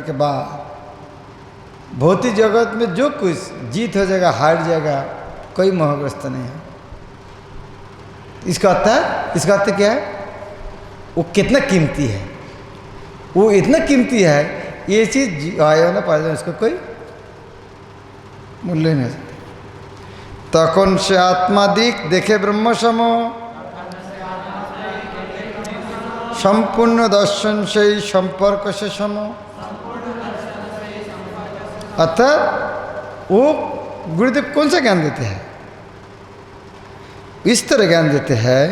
के बाद भौतिक जगत में जो कुछ जीत हो जाएगा, हार जाएगा, कोई मोहग्रस्त नहीं है। इसका अर्थ क्या है? वो कितना कीमती है, वो इतना कीमती है, ये चीज़ आया ना पाया उसको कोई মূল্যই না যেতে। তখন সে আত্মাদিক দেখে ব্রহ্মসম, সম্পূর্ণ দর্শন সেই সম্পর্ক সে সম। अर्थात वो गुरुदेव कौन सा ज्ञान देते हैं? इस तरह ज्ञान देते हैं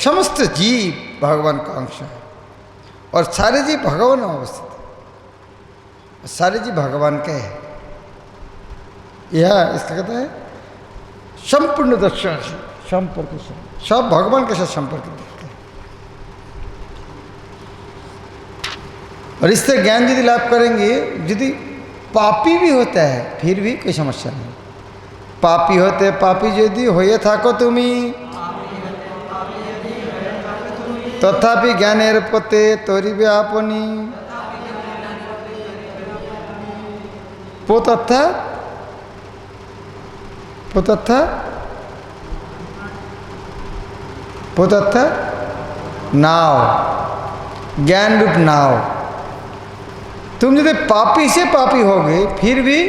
समस्त जीव भगवान का अंश है और सारे जीव भगवान में अवस्थित है, सारे जीव भगवान के हैं। यह इसका कहता है संपूर्ण दर्शन संपर्क से, सब भगवान के साथ संपर्क देखते हैं। और इस तरह ज्ञान यदि लाभ करेंगे, यदि पापी भी होता है फिर भी कोई समस्या नहीं। पापी होते पापी यदि होए थाको तुमी, तथापि ज्ञानेर पते तोरिबे आपनी। पोत अर्थात नाव, ज्ञान रूप नाव। तुम यदि पापी से पापी हो गए फिर भी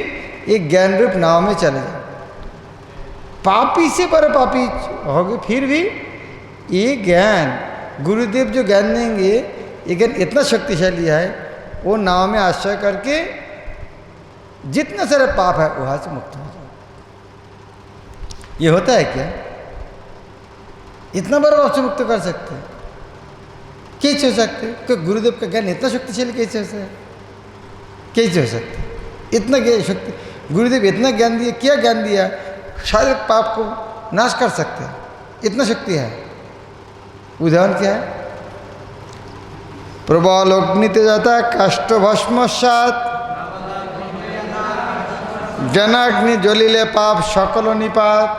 एक ज्ञान रूप नाव में चले जाओ। पापी से पर पापी हो गए फिर भी ये ज्ञान गुरुदेव जो ज्ञान देंगे, ये ज्ञान इतना शक्तिशाली है, वो नाव में आश्रय करके जितना सारा पाप है वहाँ से मुक्त हो जाओ। ये होता है क्या? इतना बड़ा पाप से मुक्त कर सकते हैं? कैसे हो सकते? क्योंकि गुरुदेव का ज्ञान इतना शक्तिशाली कैसे हो सकता है? कैसे हो सकते? इतना शक्ति गुरुदेव इतना ज्ञान दिया, क्या ज्ञान दिया? शायद पाप को नाश कर सकते हैं, इतना शक्ति है। उदाहरण क्या है? प्रबल अग्निते जाता काष्ठ भस्म सात, जनाग्नि जलिले पाप सकल निपात।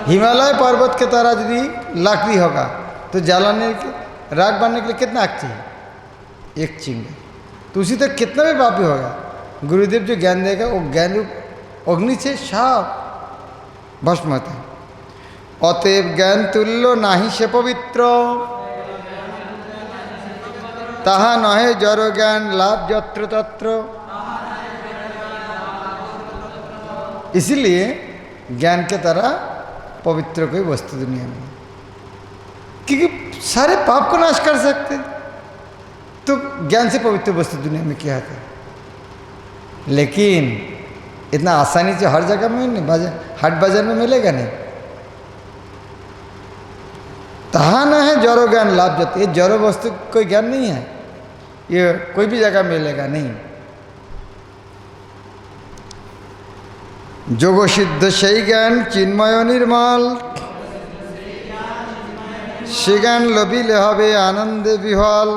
हिमालय पर्वत के तरह यदि लकड़ी होगा तो जलाने के, राख बनने के लिए कितना आग चाहिए? एक चिंगारी। तो उसी तरह कितना भी पापी होगा, गुरुदेव जो ज्ञान देगा वो ज्ञान रूप अग्नि से सब भस्म होता है। अतएव ज्ञान तुल्य नाही से पवित्र, ताहा नहे जड़ ज्ञान लाभ यत्र तत्र। इसीलिए ज्ञान के तरह पवित्र कोई वस्तु दुनिया में, क्योंकि सारे पाप को नाश कर सकते, तो ज्ञान से पवित्र वस्तु दुनिया में क्या है? लेकिन इतना आसानी से हर जगह में नहीं, हाट बाजार में मिलेगा नहीं। तहा ना है जड़ो ज्ञान लाभ जाते, ये जड़ो वस्तु कोई ज्ञान नहीं है, ये कोई भी जगह मिलेगा नहीं। जोगो सिद्ध से ज्ञान चिन्मय निर्मल, से ज्ञान लभिले हबे आनंदे विहल।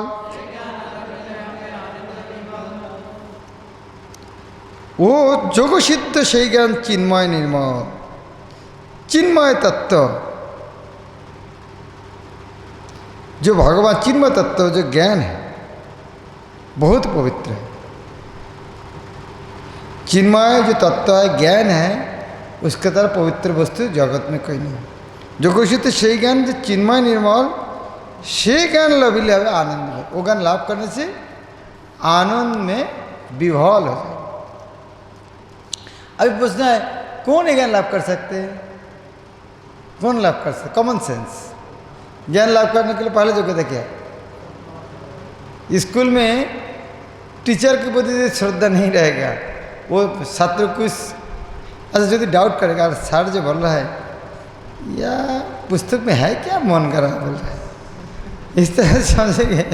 वो जोग सिद्ध से ज्ञान चिन्मय निर्मल, चिन्मय तत्व जो भगवान चिन्मय तत्व जो ज्ञान है बहुत पवित्र है। चिन्मय जो तत्व है ज्ञान है, उसके तरह पवित्र वस्तु जगत में कोई नहीं। जोग सिद्ध से ज्ञान जो चिन्मय निर्मल, से ज्ञान लभिले हबे आनंद। वो ज्ञान लाभ करने से आनंद में विभोल हो जाए। अभी पूछना है कौन ज्ञान लाभ कर सकते हैं? कौन लाभ कर सकते? Common sense. ज्ञान लाभ करने के लिए पहले योग्यता क्या है? स्कूल में टीचर के प्रति श्रद्धा नहीं रहेगा, वो छात्र कुछ अच्छा यदि डाउट करेगा, सर जो बोल रहा है या पुस्तक में है क्या, मन करा बोल रहा है, इस तरह से समझेंगे।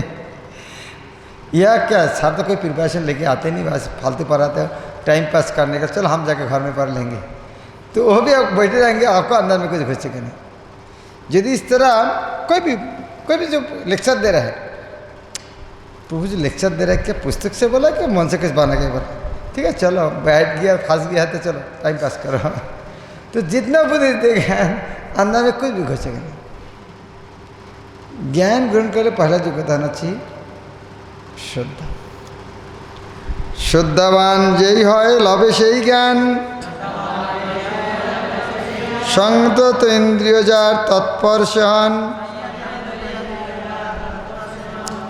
या क्या सर तो कोई प्रिपरेशन लेके आते नहीं, बस फालतू पढ़ाते हो टाइम पास करने का, चलो हम जाके घर में पढ़ लेंगे, तो वो भी आप बैठे रहेंगे, आपको अंदर में कुछ घुसेगा नहीं। यदि इस तरह कोई भी जो लेक्चर दे रहा है, प्रभु जो लेक्चर दे रहा है क्या पुस्तक से बोला क्या मन से कुछ बना के बोला, ठीक है चलो बैठ गया फंस गया तो चलो टाइम पास करो। तो जितना बुद्धि देगा अंदर में कुछ भी घुसेगा नहीं। ज्ञान ग्रहण के लिए पहला जो बताना चाहिए शुद्ध, शुद्धवान जय है लभे से ज्ञान, संगत इंद्रिय जार तत्पर सहन।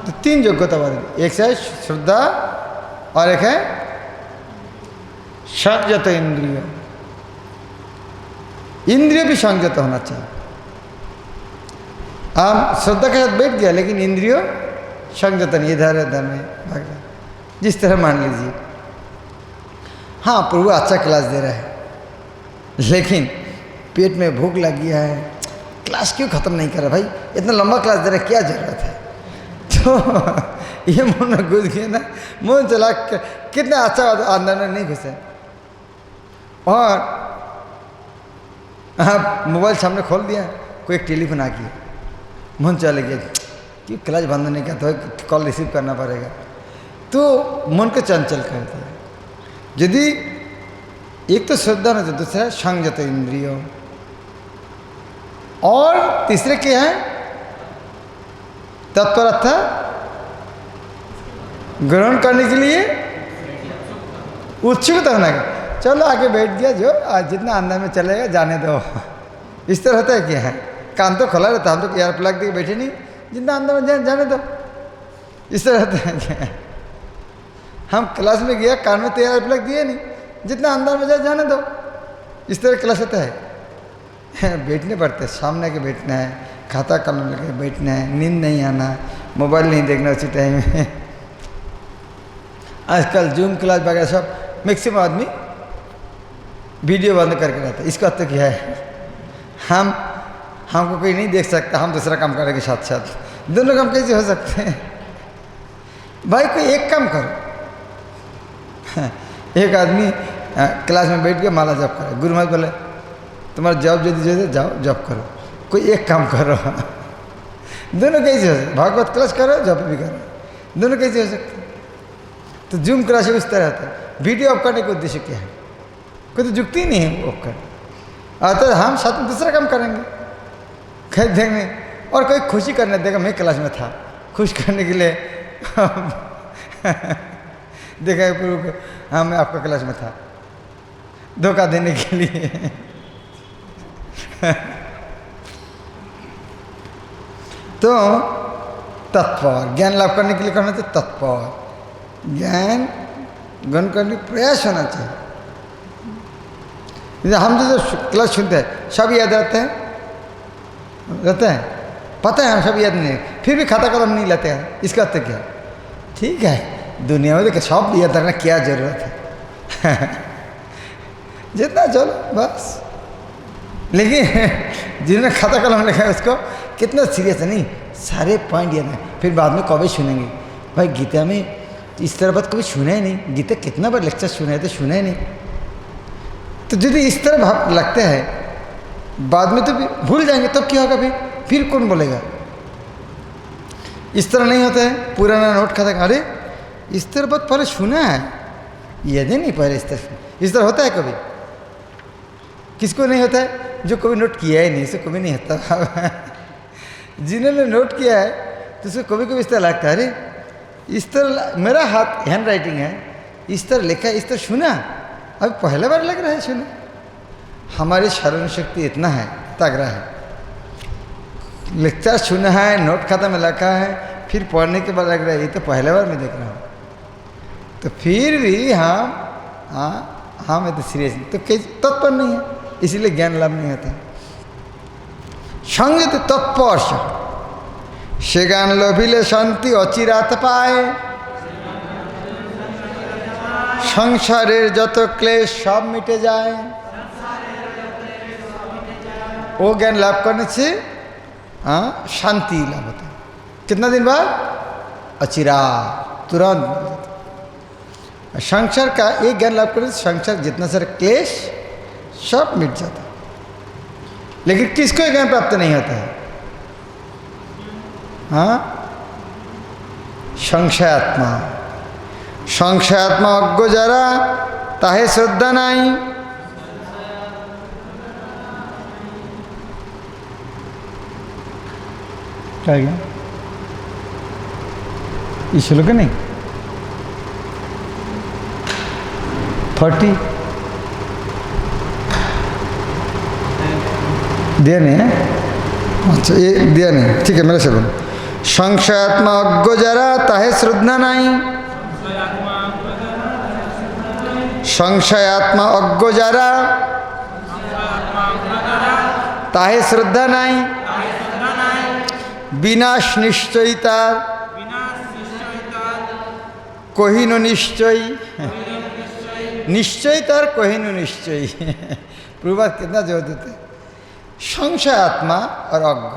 तो तीन योग्यता वाले, एक है श्रद्धा और एक है संयत इंद्रिय, इंद्रिय भी संयत होना चाहिए। आप श्रद्धा के साथ बैठ गया लेकिन इंद्रिय संयत नहीं, इधर उधर में भाग रहा। जिस तरह मान लीजिए, हाँ प्रभु अच्छा क्लास दे रहा है लेकिन पेट में भूख लग गया है, क्लास क्यों ख़त्म नहीं कर रहा भाई, इतना लंबा क्लास दे रहा है, क्या ज़रूरत है। तो ये मन में घुस गया ना, मन चला कितना अच्छा अंदर में नहीं घुसे। और आप मोबाइल सामने खोल दिया, कोई एक टेलीफोन आ गया, मन चले गया कि क्लास बंद नहीं किया तो कॉल रिसीव करना पड़ेगा, तो मन को चंचल कर दिया। यदि एक तो श्रद्धा नहीं तो दूसरा संयत इंद्रिय, और तीसरे क्या है तत्परता ग्रहण करने के लिए उत्सुकता होना। चलो आगे बैठ गया, जो आज जितना अंदर में चलेगा जाने दो। इस तरह होता है क्या है, कान तो खुला रहता, हम तो यार प्लग दे बैठे नहीं, जितना अंदर में जाने दो। इस तरह होता है क्या, हम क्लास में गया कान में तैयार प्लग दिए नहीं, जितना अंदर में जाने दो। इस तरह क्लास होता है। बैठने पड़ते, सामने के बैठना है, खाता कलम लेके बैठना है, नींद नहीं आना, मोबाइल नहीं देखना उसी टाइम में। आजकल जूम क्लास वगैरह सब मैक्सिमम आदमी वीडियो बंद करके रहता है। इसका अर्थ क्या है, हमको कोई नहीं देख सकता, हम दूसरा काम करेंगे साथ साथ। दोनों काम कैसे हो सकते हैं भाई, कोई एक काम करो। एक आदमी क्लास में बैठ के माला जप करे, गुरु महाराज बोले तुम्हारा जॉब यदि जो जाओ जॉब करो, कोई एक काम करो। दोनों कैसे हो सकते, भागवत क्लास करो जॉब भी करो, दोनों कैसे हो सकते। तो जूम क्लास उस तरह होता है। वीडियो ऑफ करने का उद्देश्य क्या है, कोई तो जुक्ति नहीं है ऑफ कर, तो हम साथ में दूसरा काम करेंगे खैर देंगे। और कोई खुशी करने देगा, मैं क्लास में था, खुश करने के लिए देखा प्रभु को, हाँ मैं आपका क्लास में था, धोखा देने के लिए। तो तत्पर ज्ञान लाभ करने के लिए करना चाहिए, तत्पर ज्ञान ग्रहण करने का प्रयास होना चाहिए। हम जो क्लास सुनते हैं सब याद रहते हैं, पता है हम सब याद नहीं, फिर भी खाता कलम नहीं लेते हैं। इसका अर्थ क्या, ठीक है दुनिया में देखिए सब याद रखना क्या जरूरत है। जितना चलो बस, लेकिन जिन्होंने खाता कलम लिखा है उसको कितना सीरियस है, नहीं सारे पॉइंट याद है। फिर बाद में कभी सुनेंगे भाई गीता में इस तरह बात कभी सुना ही नहीं, गीता कितना बार लेक्चर सुना है तो सुना ही नहीं। तो यदि इस तरह भाव लगता है बाद में तो भूल जाएंगे, तब क्या होगा फिर कौन बोलेगा। इस तरह नहीं होता है, पुराना नोट खाता अरे इस तरह बात पहले सुना है, याद ही नहीं पहले इस तरह होता है कभी, किसको नहीं होता है, जो कभी नोट किया ही नहीं उसको कभी नहीं होता। जिन्होंने नोट किया है तो उसको कभी कभी इस तरह लगता है अरे इस तरह मेरा हाथ हैंड राइटिंग है, इस तरह लिखा है, इस तरह सुना, अभी पहले बार लग रहा है सुना। हमारी स्मरण शक्ति इतना है तगड़ा है, लेक्चर सुना है, नोट खाता में लिखा है, फिर पढ़ने के बाद लग रहा है ये तो पहले बार मैं देख रहा हूँ, तो फिर भी हाँ मैं तो सीरियस तो तत्पर नहीं है, इसीलिए ज्ञान लाभ नहीं होता। संगत तत्पर से ज्ञान लोभिले शांति अचिरात पाए, संसारेर যত क्लेश सब मिटे जाए। वो ज्ञान लाभ करने से शांति लाभ होता है। कितना दिन बाद, अचिरा तुरंत। संसार का एक ज्ञान लाभ करने से संसार जितना सारा क्लेश सब मिट जाता है। लेकिन किसको ज्ञान प्राप्त नहीं होता है, संशयात्मा। संशयात्मा अज्ञ जरा ताहे श्रद्धा नहीं। क्या गया इस श्लोक नहीं 40 दिया नहीं है, अच्छा ये दिया नहीं, ठीक है मेरे से बोलो। संशयात्मा अज्ञ जरा ताहे श्रद्धा नहीं, সংশয় আত্মা অজ্ঞ যারা তাহে শ্রদ্ধা নাই, বিনাশ নিশ্চয়ই তার কহিনু নিশ্চয়ই, निश्चय तार कहिनु निश्चय। प्रभुपाद कितना जोर देते, संशय आत्मा और अज्ञ,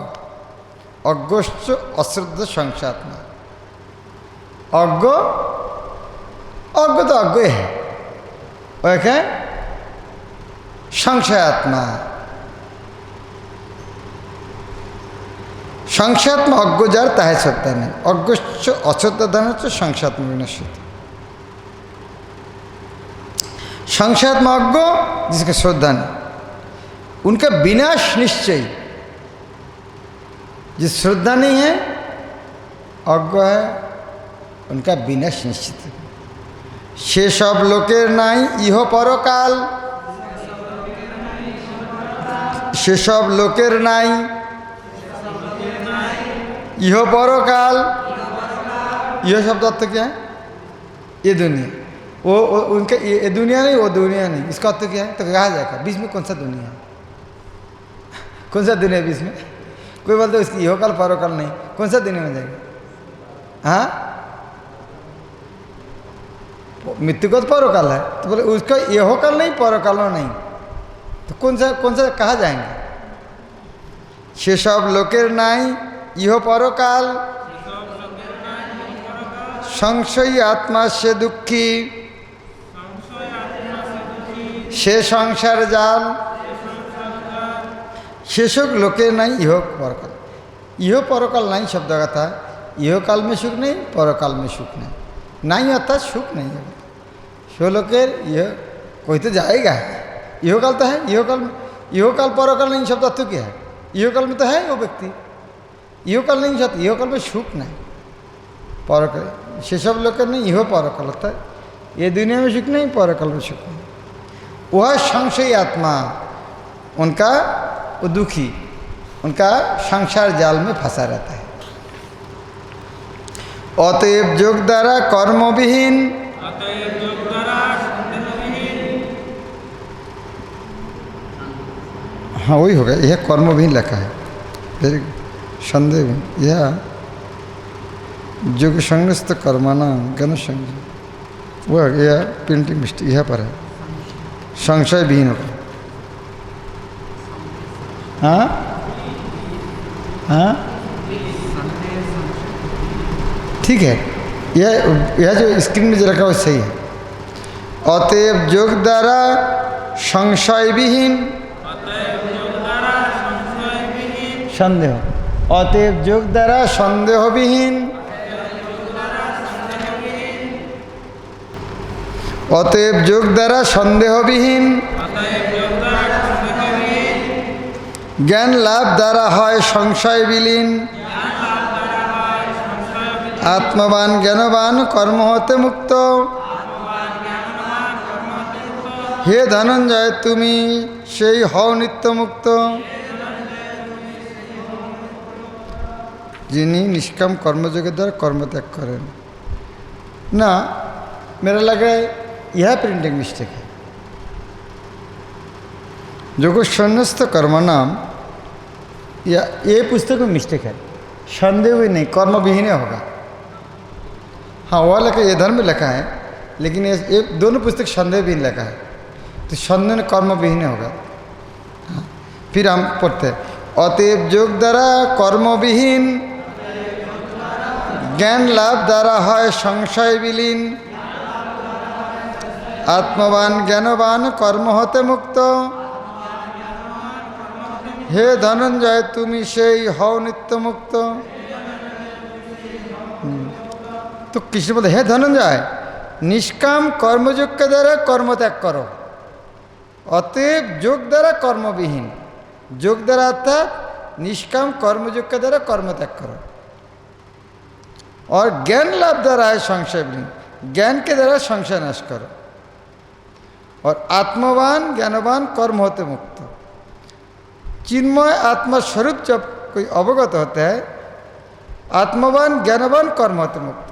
अज्ञश्च अश्रद्ध संशय आत्मा। अज्ञ अज्ञ तो अज्ञ है, ओके संशय आत्मा, संशयात्मा अज्ञ जार ताहे श्रद्धा नहीं, अज्ञश्च अश्रद्धा धन संशयात्मा विनश्यति। संशयात्मा अज्ञ जिसका श्रद्धा नहीं, उनका विनाश निश्चय। जिस श्रद्धा नहीं है अज्ञ है, उनका विनाश निश्चित है। से सब लोकेर नाई इह परकाल, से सब लोकेर नाई इह परकाल। यह शब्द अर्थ क्या है? ये दुनिया, वो उनका ये दुनिया नहीं, वो दुनिया नहीं, इसका अर्थ क्या है? तो कहा जाएगा बीच में कौन सा दुनिया है? कौन सा दुनिया बीच में? कोई बोलते उसकी इहो काल परकाल नहीं, कौन सा दुनिया में जाएगा? हाँ, मृत्यु का तो परकाल है, तो बोले उसका इहो काल नहीं परकाल नहीं, तो कौन सा कहा जाएंगे? से सब लोकेर नाई इहो परकाल, संशयी आत्मा से दुखी, से संसार जाल। शेषक लोके नहीं इहो परकाल, इहो परकाल नहीं शब्द का था। इहो काल में सुख नहीं, परकाल में सुख नहीं, नहीं अर्थात सुख नहीं है। सो लोकेर यह कोई तो जाएगा, इहो काल तो है, इहो काल परकाल नहीं शब्द अर्थ क्या है? इहो काल में तो है वो व्यक्ति, इहो काल नहीं शब्द, इहो काल में सुख नहीं, परकाल से सब लोकेर नहीं इहो परकाल होता है। ये दुनिया में सुख नहीं, परकाल में सुख नहीं। वह संशयी आत्मा, उनका वो दुखी, उनका संसार जाल में फंसा रहता है। अतएव योग द्वारा कर्मविहीन, हाँ वही होगा, यह कर्मविहीन लिखा है, फिर संदेह यह योग संन्यास्त कर्मणा ज्ञान संज्ञा, वह यह प्रिंटिंग मिस्टेक यह पर है, संशय विहीन होगा। हाँ हाँ ठीक है, यह जो स्क्रीन में जो रखा है सही है। अतएव योग द्वारा संशय विहीन, संदेह, अतएव योग द्वारा संदेह विहीन, अतएव योग द्वारा संदेह विहीन, ज्ञान लाभ द्वारा है संशय विलीन, आत्मवान ज्ञानवान कर्म होते मुक्त। हे धनंजय तुमी सेई हओ नित्य मुक्त, जिन्हीं निष्काम कर्मयोग द्वारा कर्म त्याग करें ना। मेरा लग रहा है यह प्रिंटिंग मिस्टेक है। योग संन्यास्त कर्म नाम, या ये पुस्तक में मिस्टेक है, संदेह भी नहीं, कर्म विहीन होगा। हाँ वह लिखा, ये धर्म में लिखा है, लेकिन ये दोनों पुस्तक संदेह विहीन लिखा है, तो संदेह कर्म विहीन होगा। हाँ, फिर हम पढ़ते हैं, अतएव योग द्वारा कर्म विहीन, ज्ञान लाभ द्वारा है संशय विलीन, आत्मवान ज्ञानवान कर्म होते मुक्त। हे धनंजय तुमी सेई हओ नित्य मुक्त। तो कृष्ण बोलते हे धनंजय निष्काम कर्मयोग के द्वारा कर्म त्याग करो। अतएव योग द्वारा कर्म विहीन, योग द्वारा अर्थात निष्काम कर्मयोग के द्वारा कर्म त्याग करो। और ज्ञान लाभ द्वारा है संशय विलीन, ज्ञान के द्वारा संशय नाश करो। और आत्मवान ज्ञानवान कर्म होते मुक्त। चिन्मय आत्मा स्वरूप जब कोई अवगत होता है, आत्मवान ज्ञानवान कर्म होते मुक्त।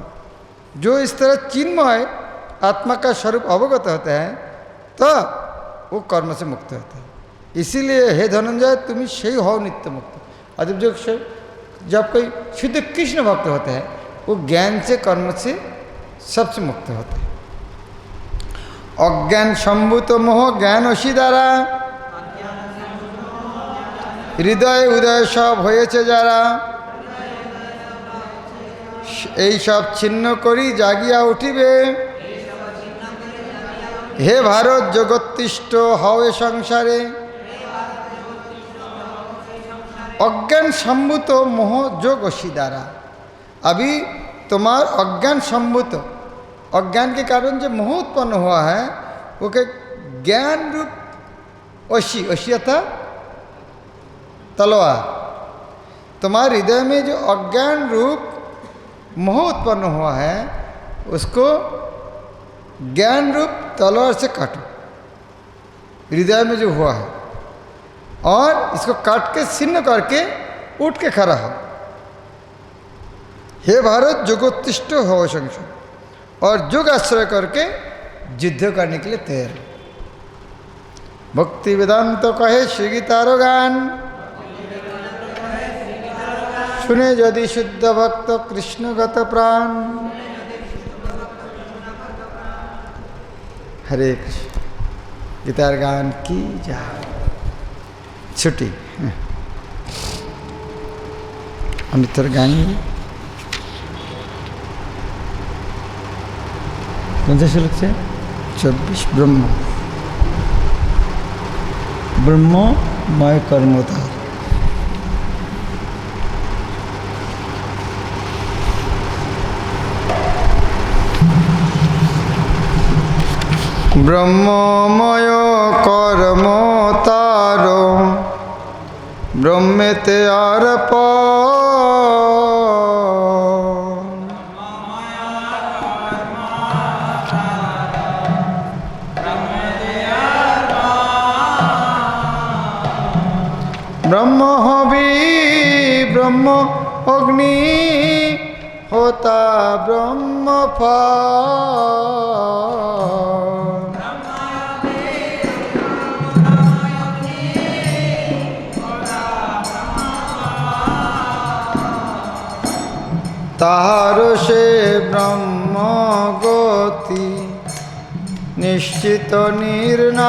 जो इस तरह चिन्मय आत्मा का स्वरूप अवगत होता है तो वो कर्म से मुक्त होता है। इसीलिए हे धनंजय तुम सही हो नित्य मुक्त। और जब कोई शुद्ध कृष्ण भक्त होता है वो ज्ञान से कर्म से सबसे मुक्त होता है। अज्ञान सम्भूत मोह ज्ञान असी द्वारा हृदय उदय सब হয়েছে যারা এই সব ছিন্ন করি জাগিয়া উঠিবে। हे भारत जगत्तिष्ठ हवे संसारे अज्ञान सम्भूत मोह जोग असी द्वारा। अभी तुम्हार अज्ञान सम्भूत अज्ञान के कारण जो मोह उत्पन्न हुआ है वो के ज्ञान रूप असी असी अर्थात तलवार। तुम्हारे हृदय में जो अज्ञान रूप मोह उत्पन्न हुआ है उसको ज्ञान रूप तलवार से काटो। हृदय में जो हुआ है और इसको काट के छिन्न करके उठ के खड़ा हो। हे भारत जुगोत्तिष्ठ हो संसार और जुग आश्रय करके युद्ध करने के लिए तैयार। भक्ति वेदांत कहे श्री गीतार गान सुने यदि शुद्ध भक्त कृष्णगत प्राण। हरे कृष्ण। गीतार गान की जाए। छुट्टी हम इतर गाएंगे। कौन से श्लोक से? 24 ब्रह्ममय कर्मोद्धार। ब्रह्ममय कर्म तारो ब्रह्मेते आर ब्रह्म हवि ब्रह्म अग्नि होता ब्रह्म ताहार से ब्रह्म गति निश्चित निर्णय।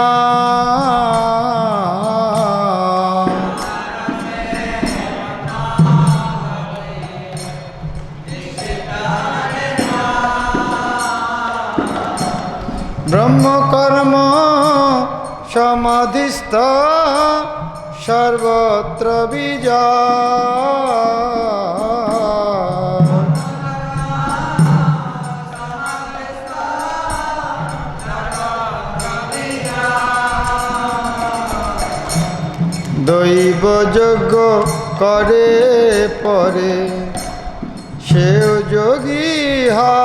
ब्रह्म कर्म समाधिस्थ सर्वत्र विजय। दैव यज्ञ करे परे सेও যোগী হয়।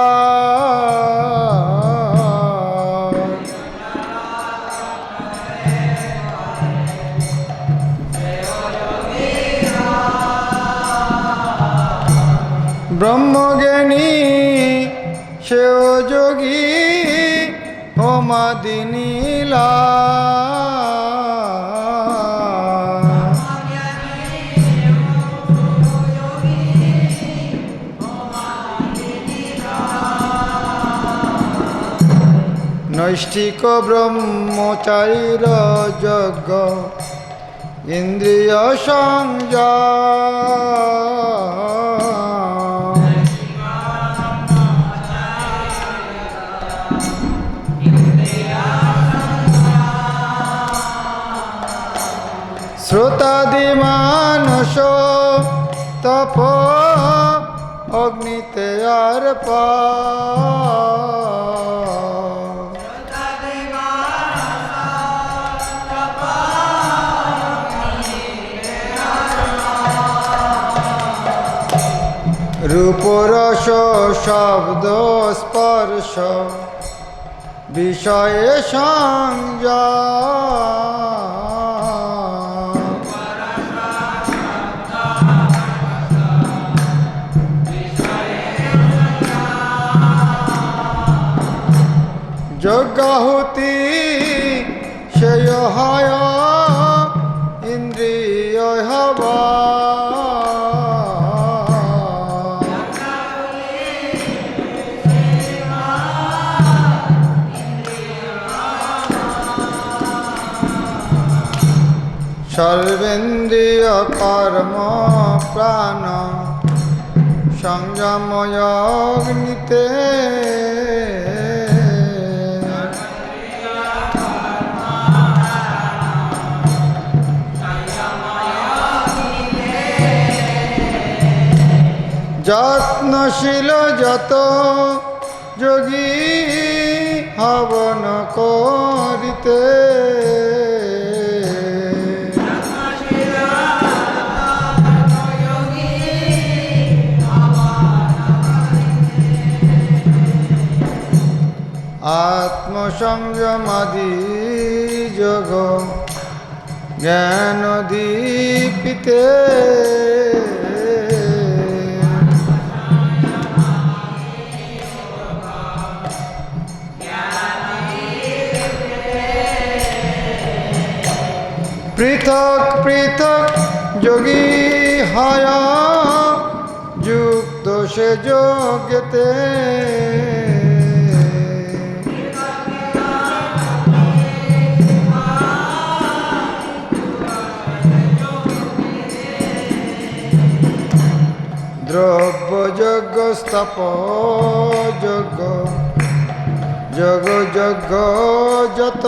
ব্রহ্মজ্ঞানী সেও যোগী সমাধি নীলা। नैष्ठिक ब्रह्मचारीर यज्ञ इंद्रिय संयम। श्रोतादि मानस तप अग्निते अर्पा। रूप रस शब्द स्पर्श विषय संयम। যজ্ঞাহুতি সেই হয় ইন্দ্রিয় হবা সর্বেন্দ্রিয় কর্ম প্রাণ সংযময় অগ্নিতে যত্নশীল যত যোগী হবন করিতে আত্মসংযমাদি যোগ জ্ঞান দীপিতে পৃথক পৃথক যোগী হয় যুক্ত সে যোগ্যতে দ্রব্য যজ্ঞ স্তপ যজ্ঞ যোগ যজ্ঞ যত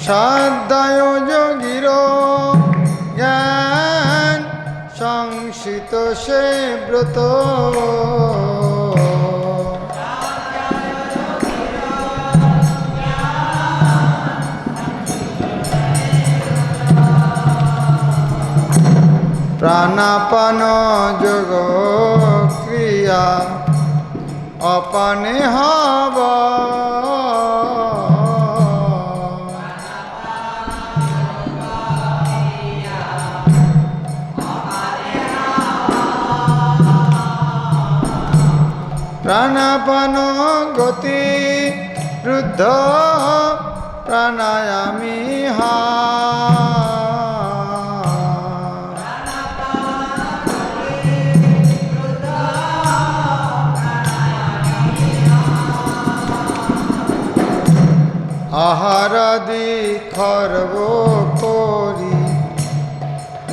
সাধ্যায় যোগীর জ্ঞান সংসিত সে ব্রত প্রাণাপান যোগ ক্রিয়া অপানে হবা প্রাণাপান গতি রুদ্ধ প্রাণায়ামী হা আহারাদি খর্ব করি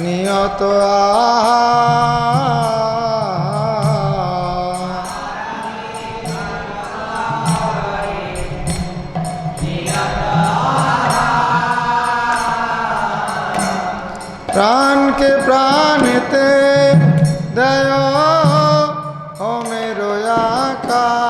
নিয়ত প্রাণকে প্রাণেতে দেয় হোমের আকার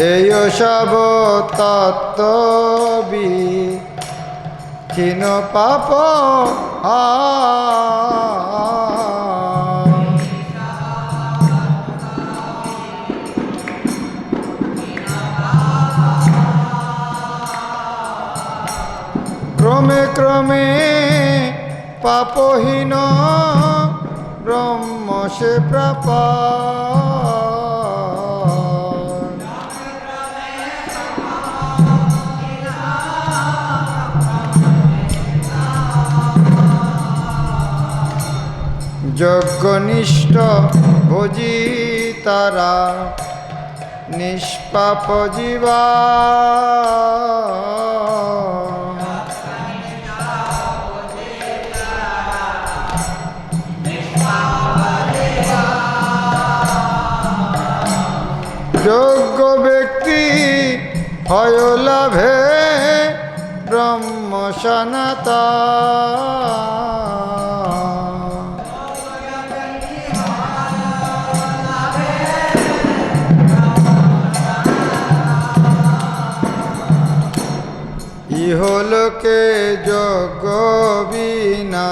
এই সব তত্ত্ববি ক্ষীণ পাপ ক্রমে ক্রমে পাপহীন ব্রহ্ম সে প্রাপ যজ্ঞনিষ্ঠ ভোজি তারা নিষ্পাপ জীবা যোগ্য ব্যক্তি হয় লাভে ব্রহ্ম সনাতন ইহলোকে যোগ্য বিনা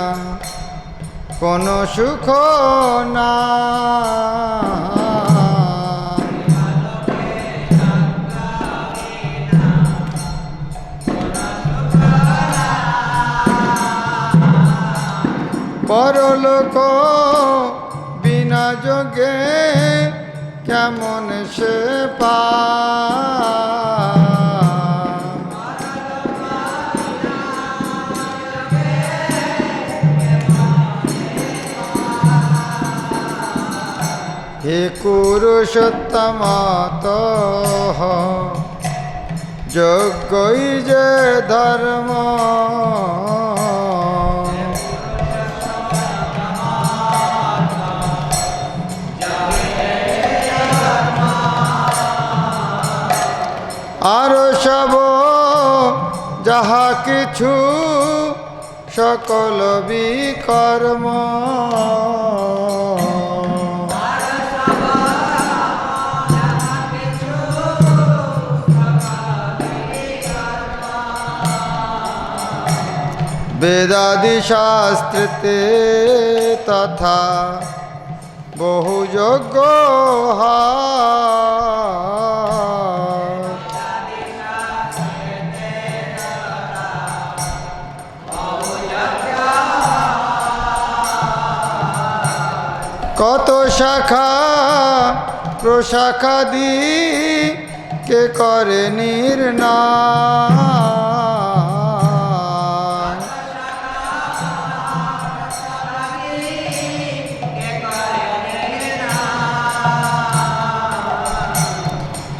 কোনো সুখ না। পরলোক বিনা যোগে কেমন সে হে পুরুষোত্তম যোগ্যই যে ধর্ম, আর সব যাহা কিছু সকল বিকর্ম, বেদাদি শাস্ত্রেতে তথা বহু যোগ্য কত শাখা প্রশাখাদি কে করে নির্ণয়,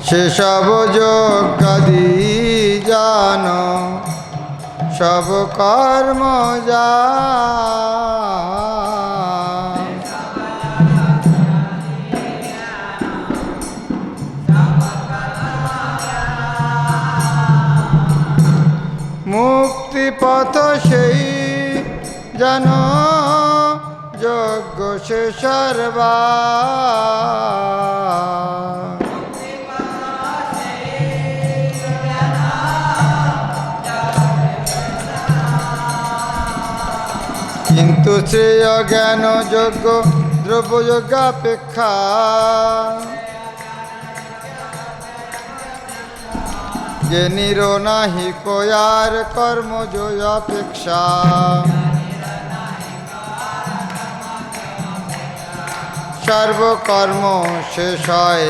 সেসব যোগাদি জানো সব কর্ম যা, মুক্তি পথ সেই জানো যজ্ঞ সে সর্বা, কিন্তু শ্রেয় জ্ঞান যোগ্য দ্রব্যযোগাপেক্ষা, জ্ঞানীর নাহি কয়ার কর্মযোগ অপেক্ষা, সর্বকর্ম শেষ হয়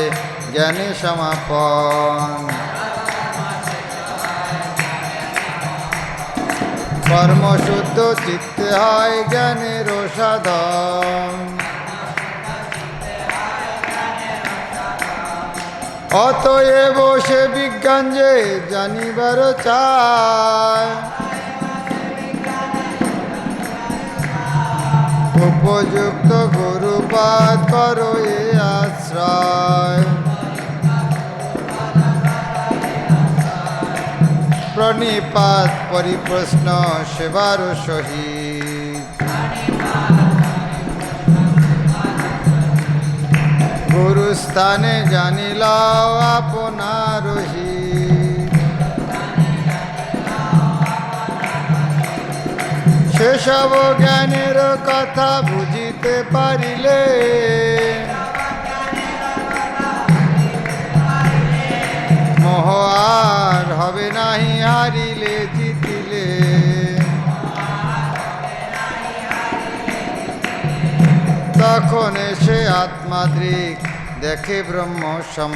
জ্ঞানে সমাপন, কর্মশুদ্ধ চিত্তে হয় জ্ঞানের সাধন, অতএব সে বিজ্ঞান যে জানিবার চায়, উপযুক্ত গুরুপাদ করো এ আশ্রয়, প্রণিপাত পরিপ্রশ্ন সেবার সহিত, গুরুস্থানে জানিলাও আপনার হিত, সেসব জ্ঞানের কথা বুঝিতে পারিলে, মোহ আর হবে নাহি হারিলে জিতিলে, তখন এসে আত্মাদৃক দেখে ব্রহ্ম সম,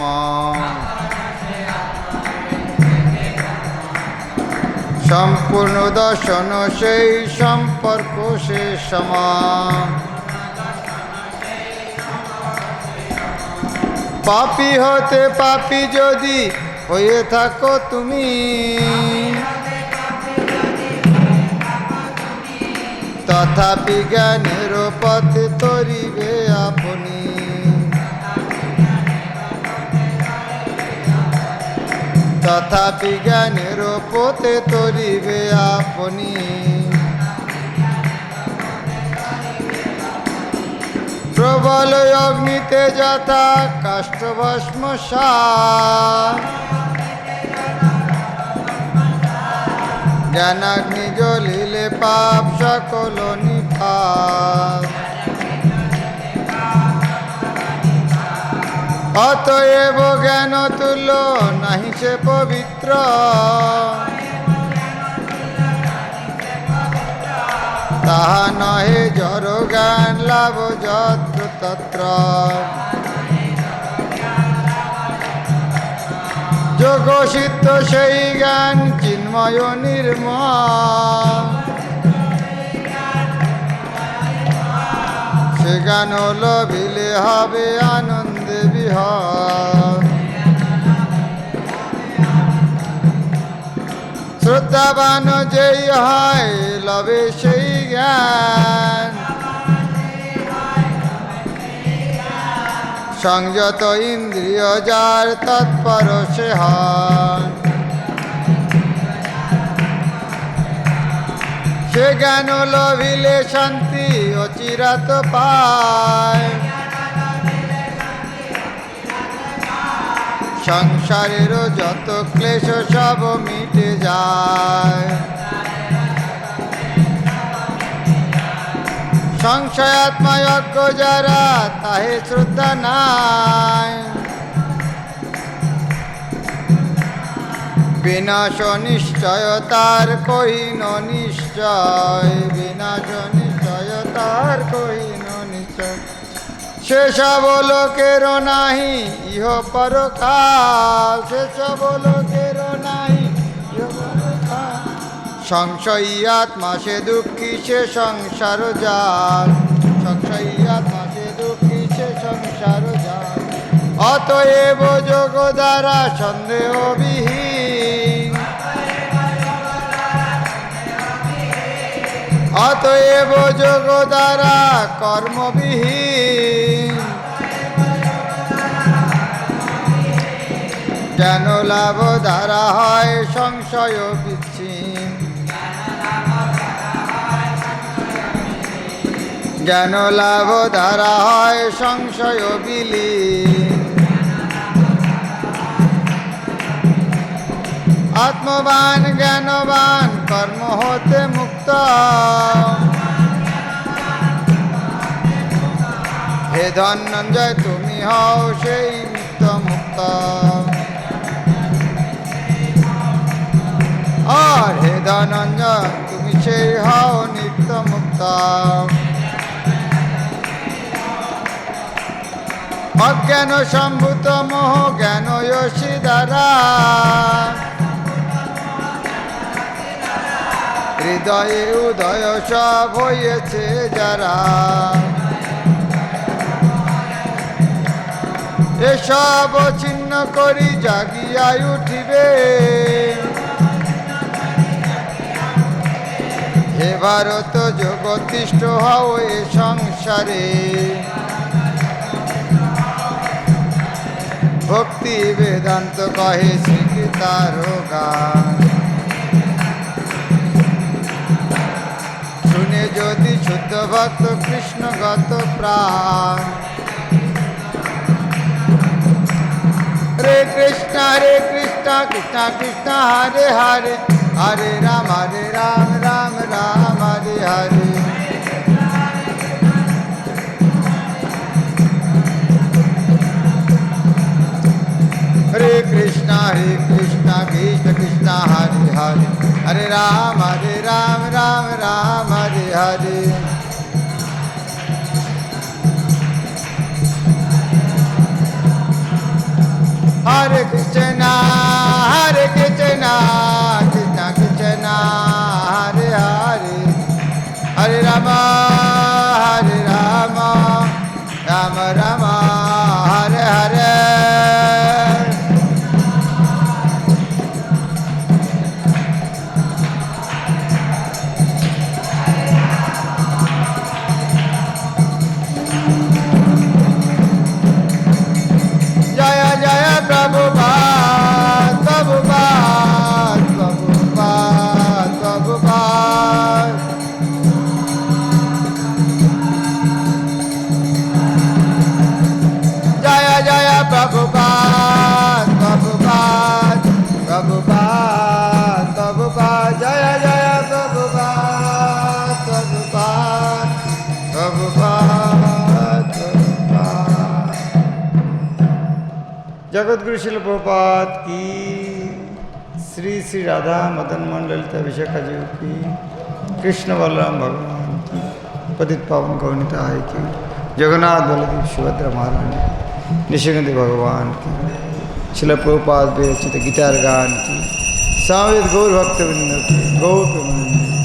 সম্পূর্ণ দর্শন সেই সম্পর্ক সে সমান, পাপী হতে পাপী যদি হয়ে থাকো তুমি, তথাপি জ্ঞানের পথে তরিবে আপনি, তথাপি জ্ঞানের পথে তরিবে আপনি, প্রবল অগ্নিতে যথা কাষ্ঠ ভস্ম সার, জ্ঞানাগ্নি জ্বলিলে পাপ সকল নিপাত, অতএব জ্ঞান তুল্য নাহি সে পবিত্র, তাহা নহে জড় জ্ঞান লাভ যত্র তত্র। যোগ সিদ্ধ সেই জ্ঞান চিন্ময় নির্মল, সে জ্ঞান লভিলে হবে আনন্দে বিহল। শ্রদ্ধাবান যেই হয় লবে সেই জ্ঞান, সংযত ইন্দ্রিয় যার তৎপর সে হন। সে জ্ঞান লভিলে শান্তি অচিরাত পায়, সংসারের যত ক্লেশ সব মিটে যায়। সংশয়াত্ময়জ্ঞ যারা তাহে শ্রদ্ধা নাই, বিনাশ নিশ্চয় তার কহিন নিশ্চয়, বিনাশ নিশ্চয় তার কহিন নিশ্চয়। সেসব লোকের নাহি ইহ পরকাল, সেসব লোকের নাহি ইহ পরকাল। সংশয়ী আত্মা সে দুঃখী সে সংসার জাল, সংশয়ী আত্মা সে দুঃখী সে সংসার জাল। অতএব যোগ দ্বারা সন্দেহ বিহীন, অতএব যোগ দ্বারা কর্মবিহীন। জ্ঞান লাভ দ্বারা হয় সংশয় বিচ্ছিন্ন, জ্ঞান লাভ দ্বারা হয় সংশয় বিলীন। আত্মবান জ্ঞানবান কর্ম হতে মুক্ত, হে ধনঞ্জয় তুমি হও সেই নিত্য মুক্ত। আর হে ধনঞ্জয় তুমি সেই হও নিত্য মুক্ত। অজ্ঞান সম্ভূত মোহ জ্ঞান যশী দ্বারা, হৃদয়ে উদয় সব হয়েছে যারা। এসব ছিন্ন করি জাগিয়া উঠিবে, হে ভারত জগতিষ্ঠ হও এ সংসারে। ভক্তি বেদান্ত কহে শ্রীকৃতার গান, শুনে যদি শুদ্ধ ভক্ত কৃষ্ণগত প্রাণ। হরে কৃষ্ণ কৃষ্ণ কৃষ্ণ হরে হরে, হরে রাম রাম রাম হরে হরে। हरे कृष्णा कृष्ण कृष्ण हरे हरे, हरे राम राम राम हरे हरे। हरे कृष्णा कृष्ण कृष्ण हरे हरे, हरे राम राम राम हरे हरे। जय जय प्रभुपाद, जगतगुरु शिल प्रभुपाद की, श्री श्री राधा मदन मोहन ललिता विशाखा जी की, कृष्ण बलराम भगवान की, पतित पावन गौनिताय की, जगन्नाथ बलदेव सुभद्रा महारानी, निशिकांत भगवान की, शिल प्रभुपाद विरचित गीतार गान की, सावेद गौर भक्तवृंद की, गौर प्रेमानंद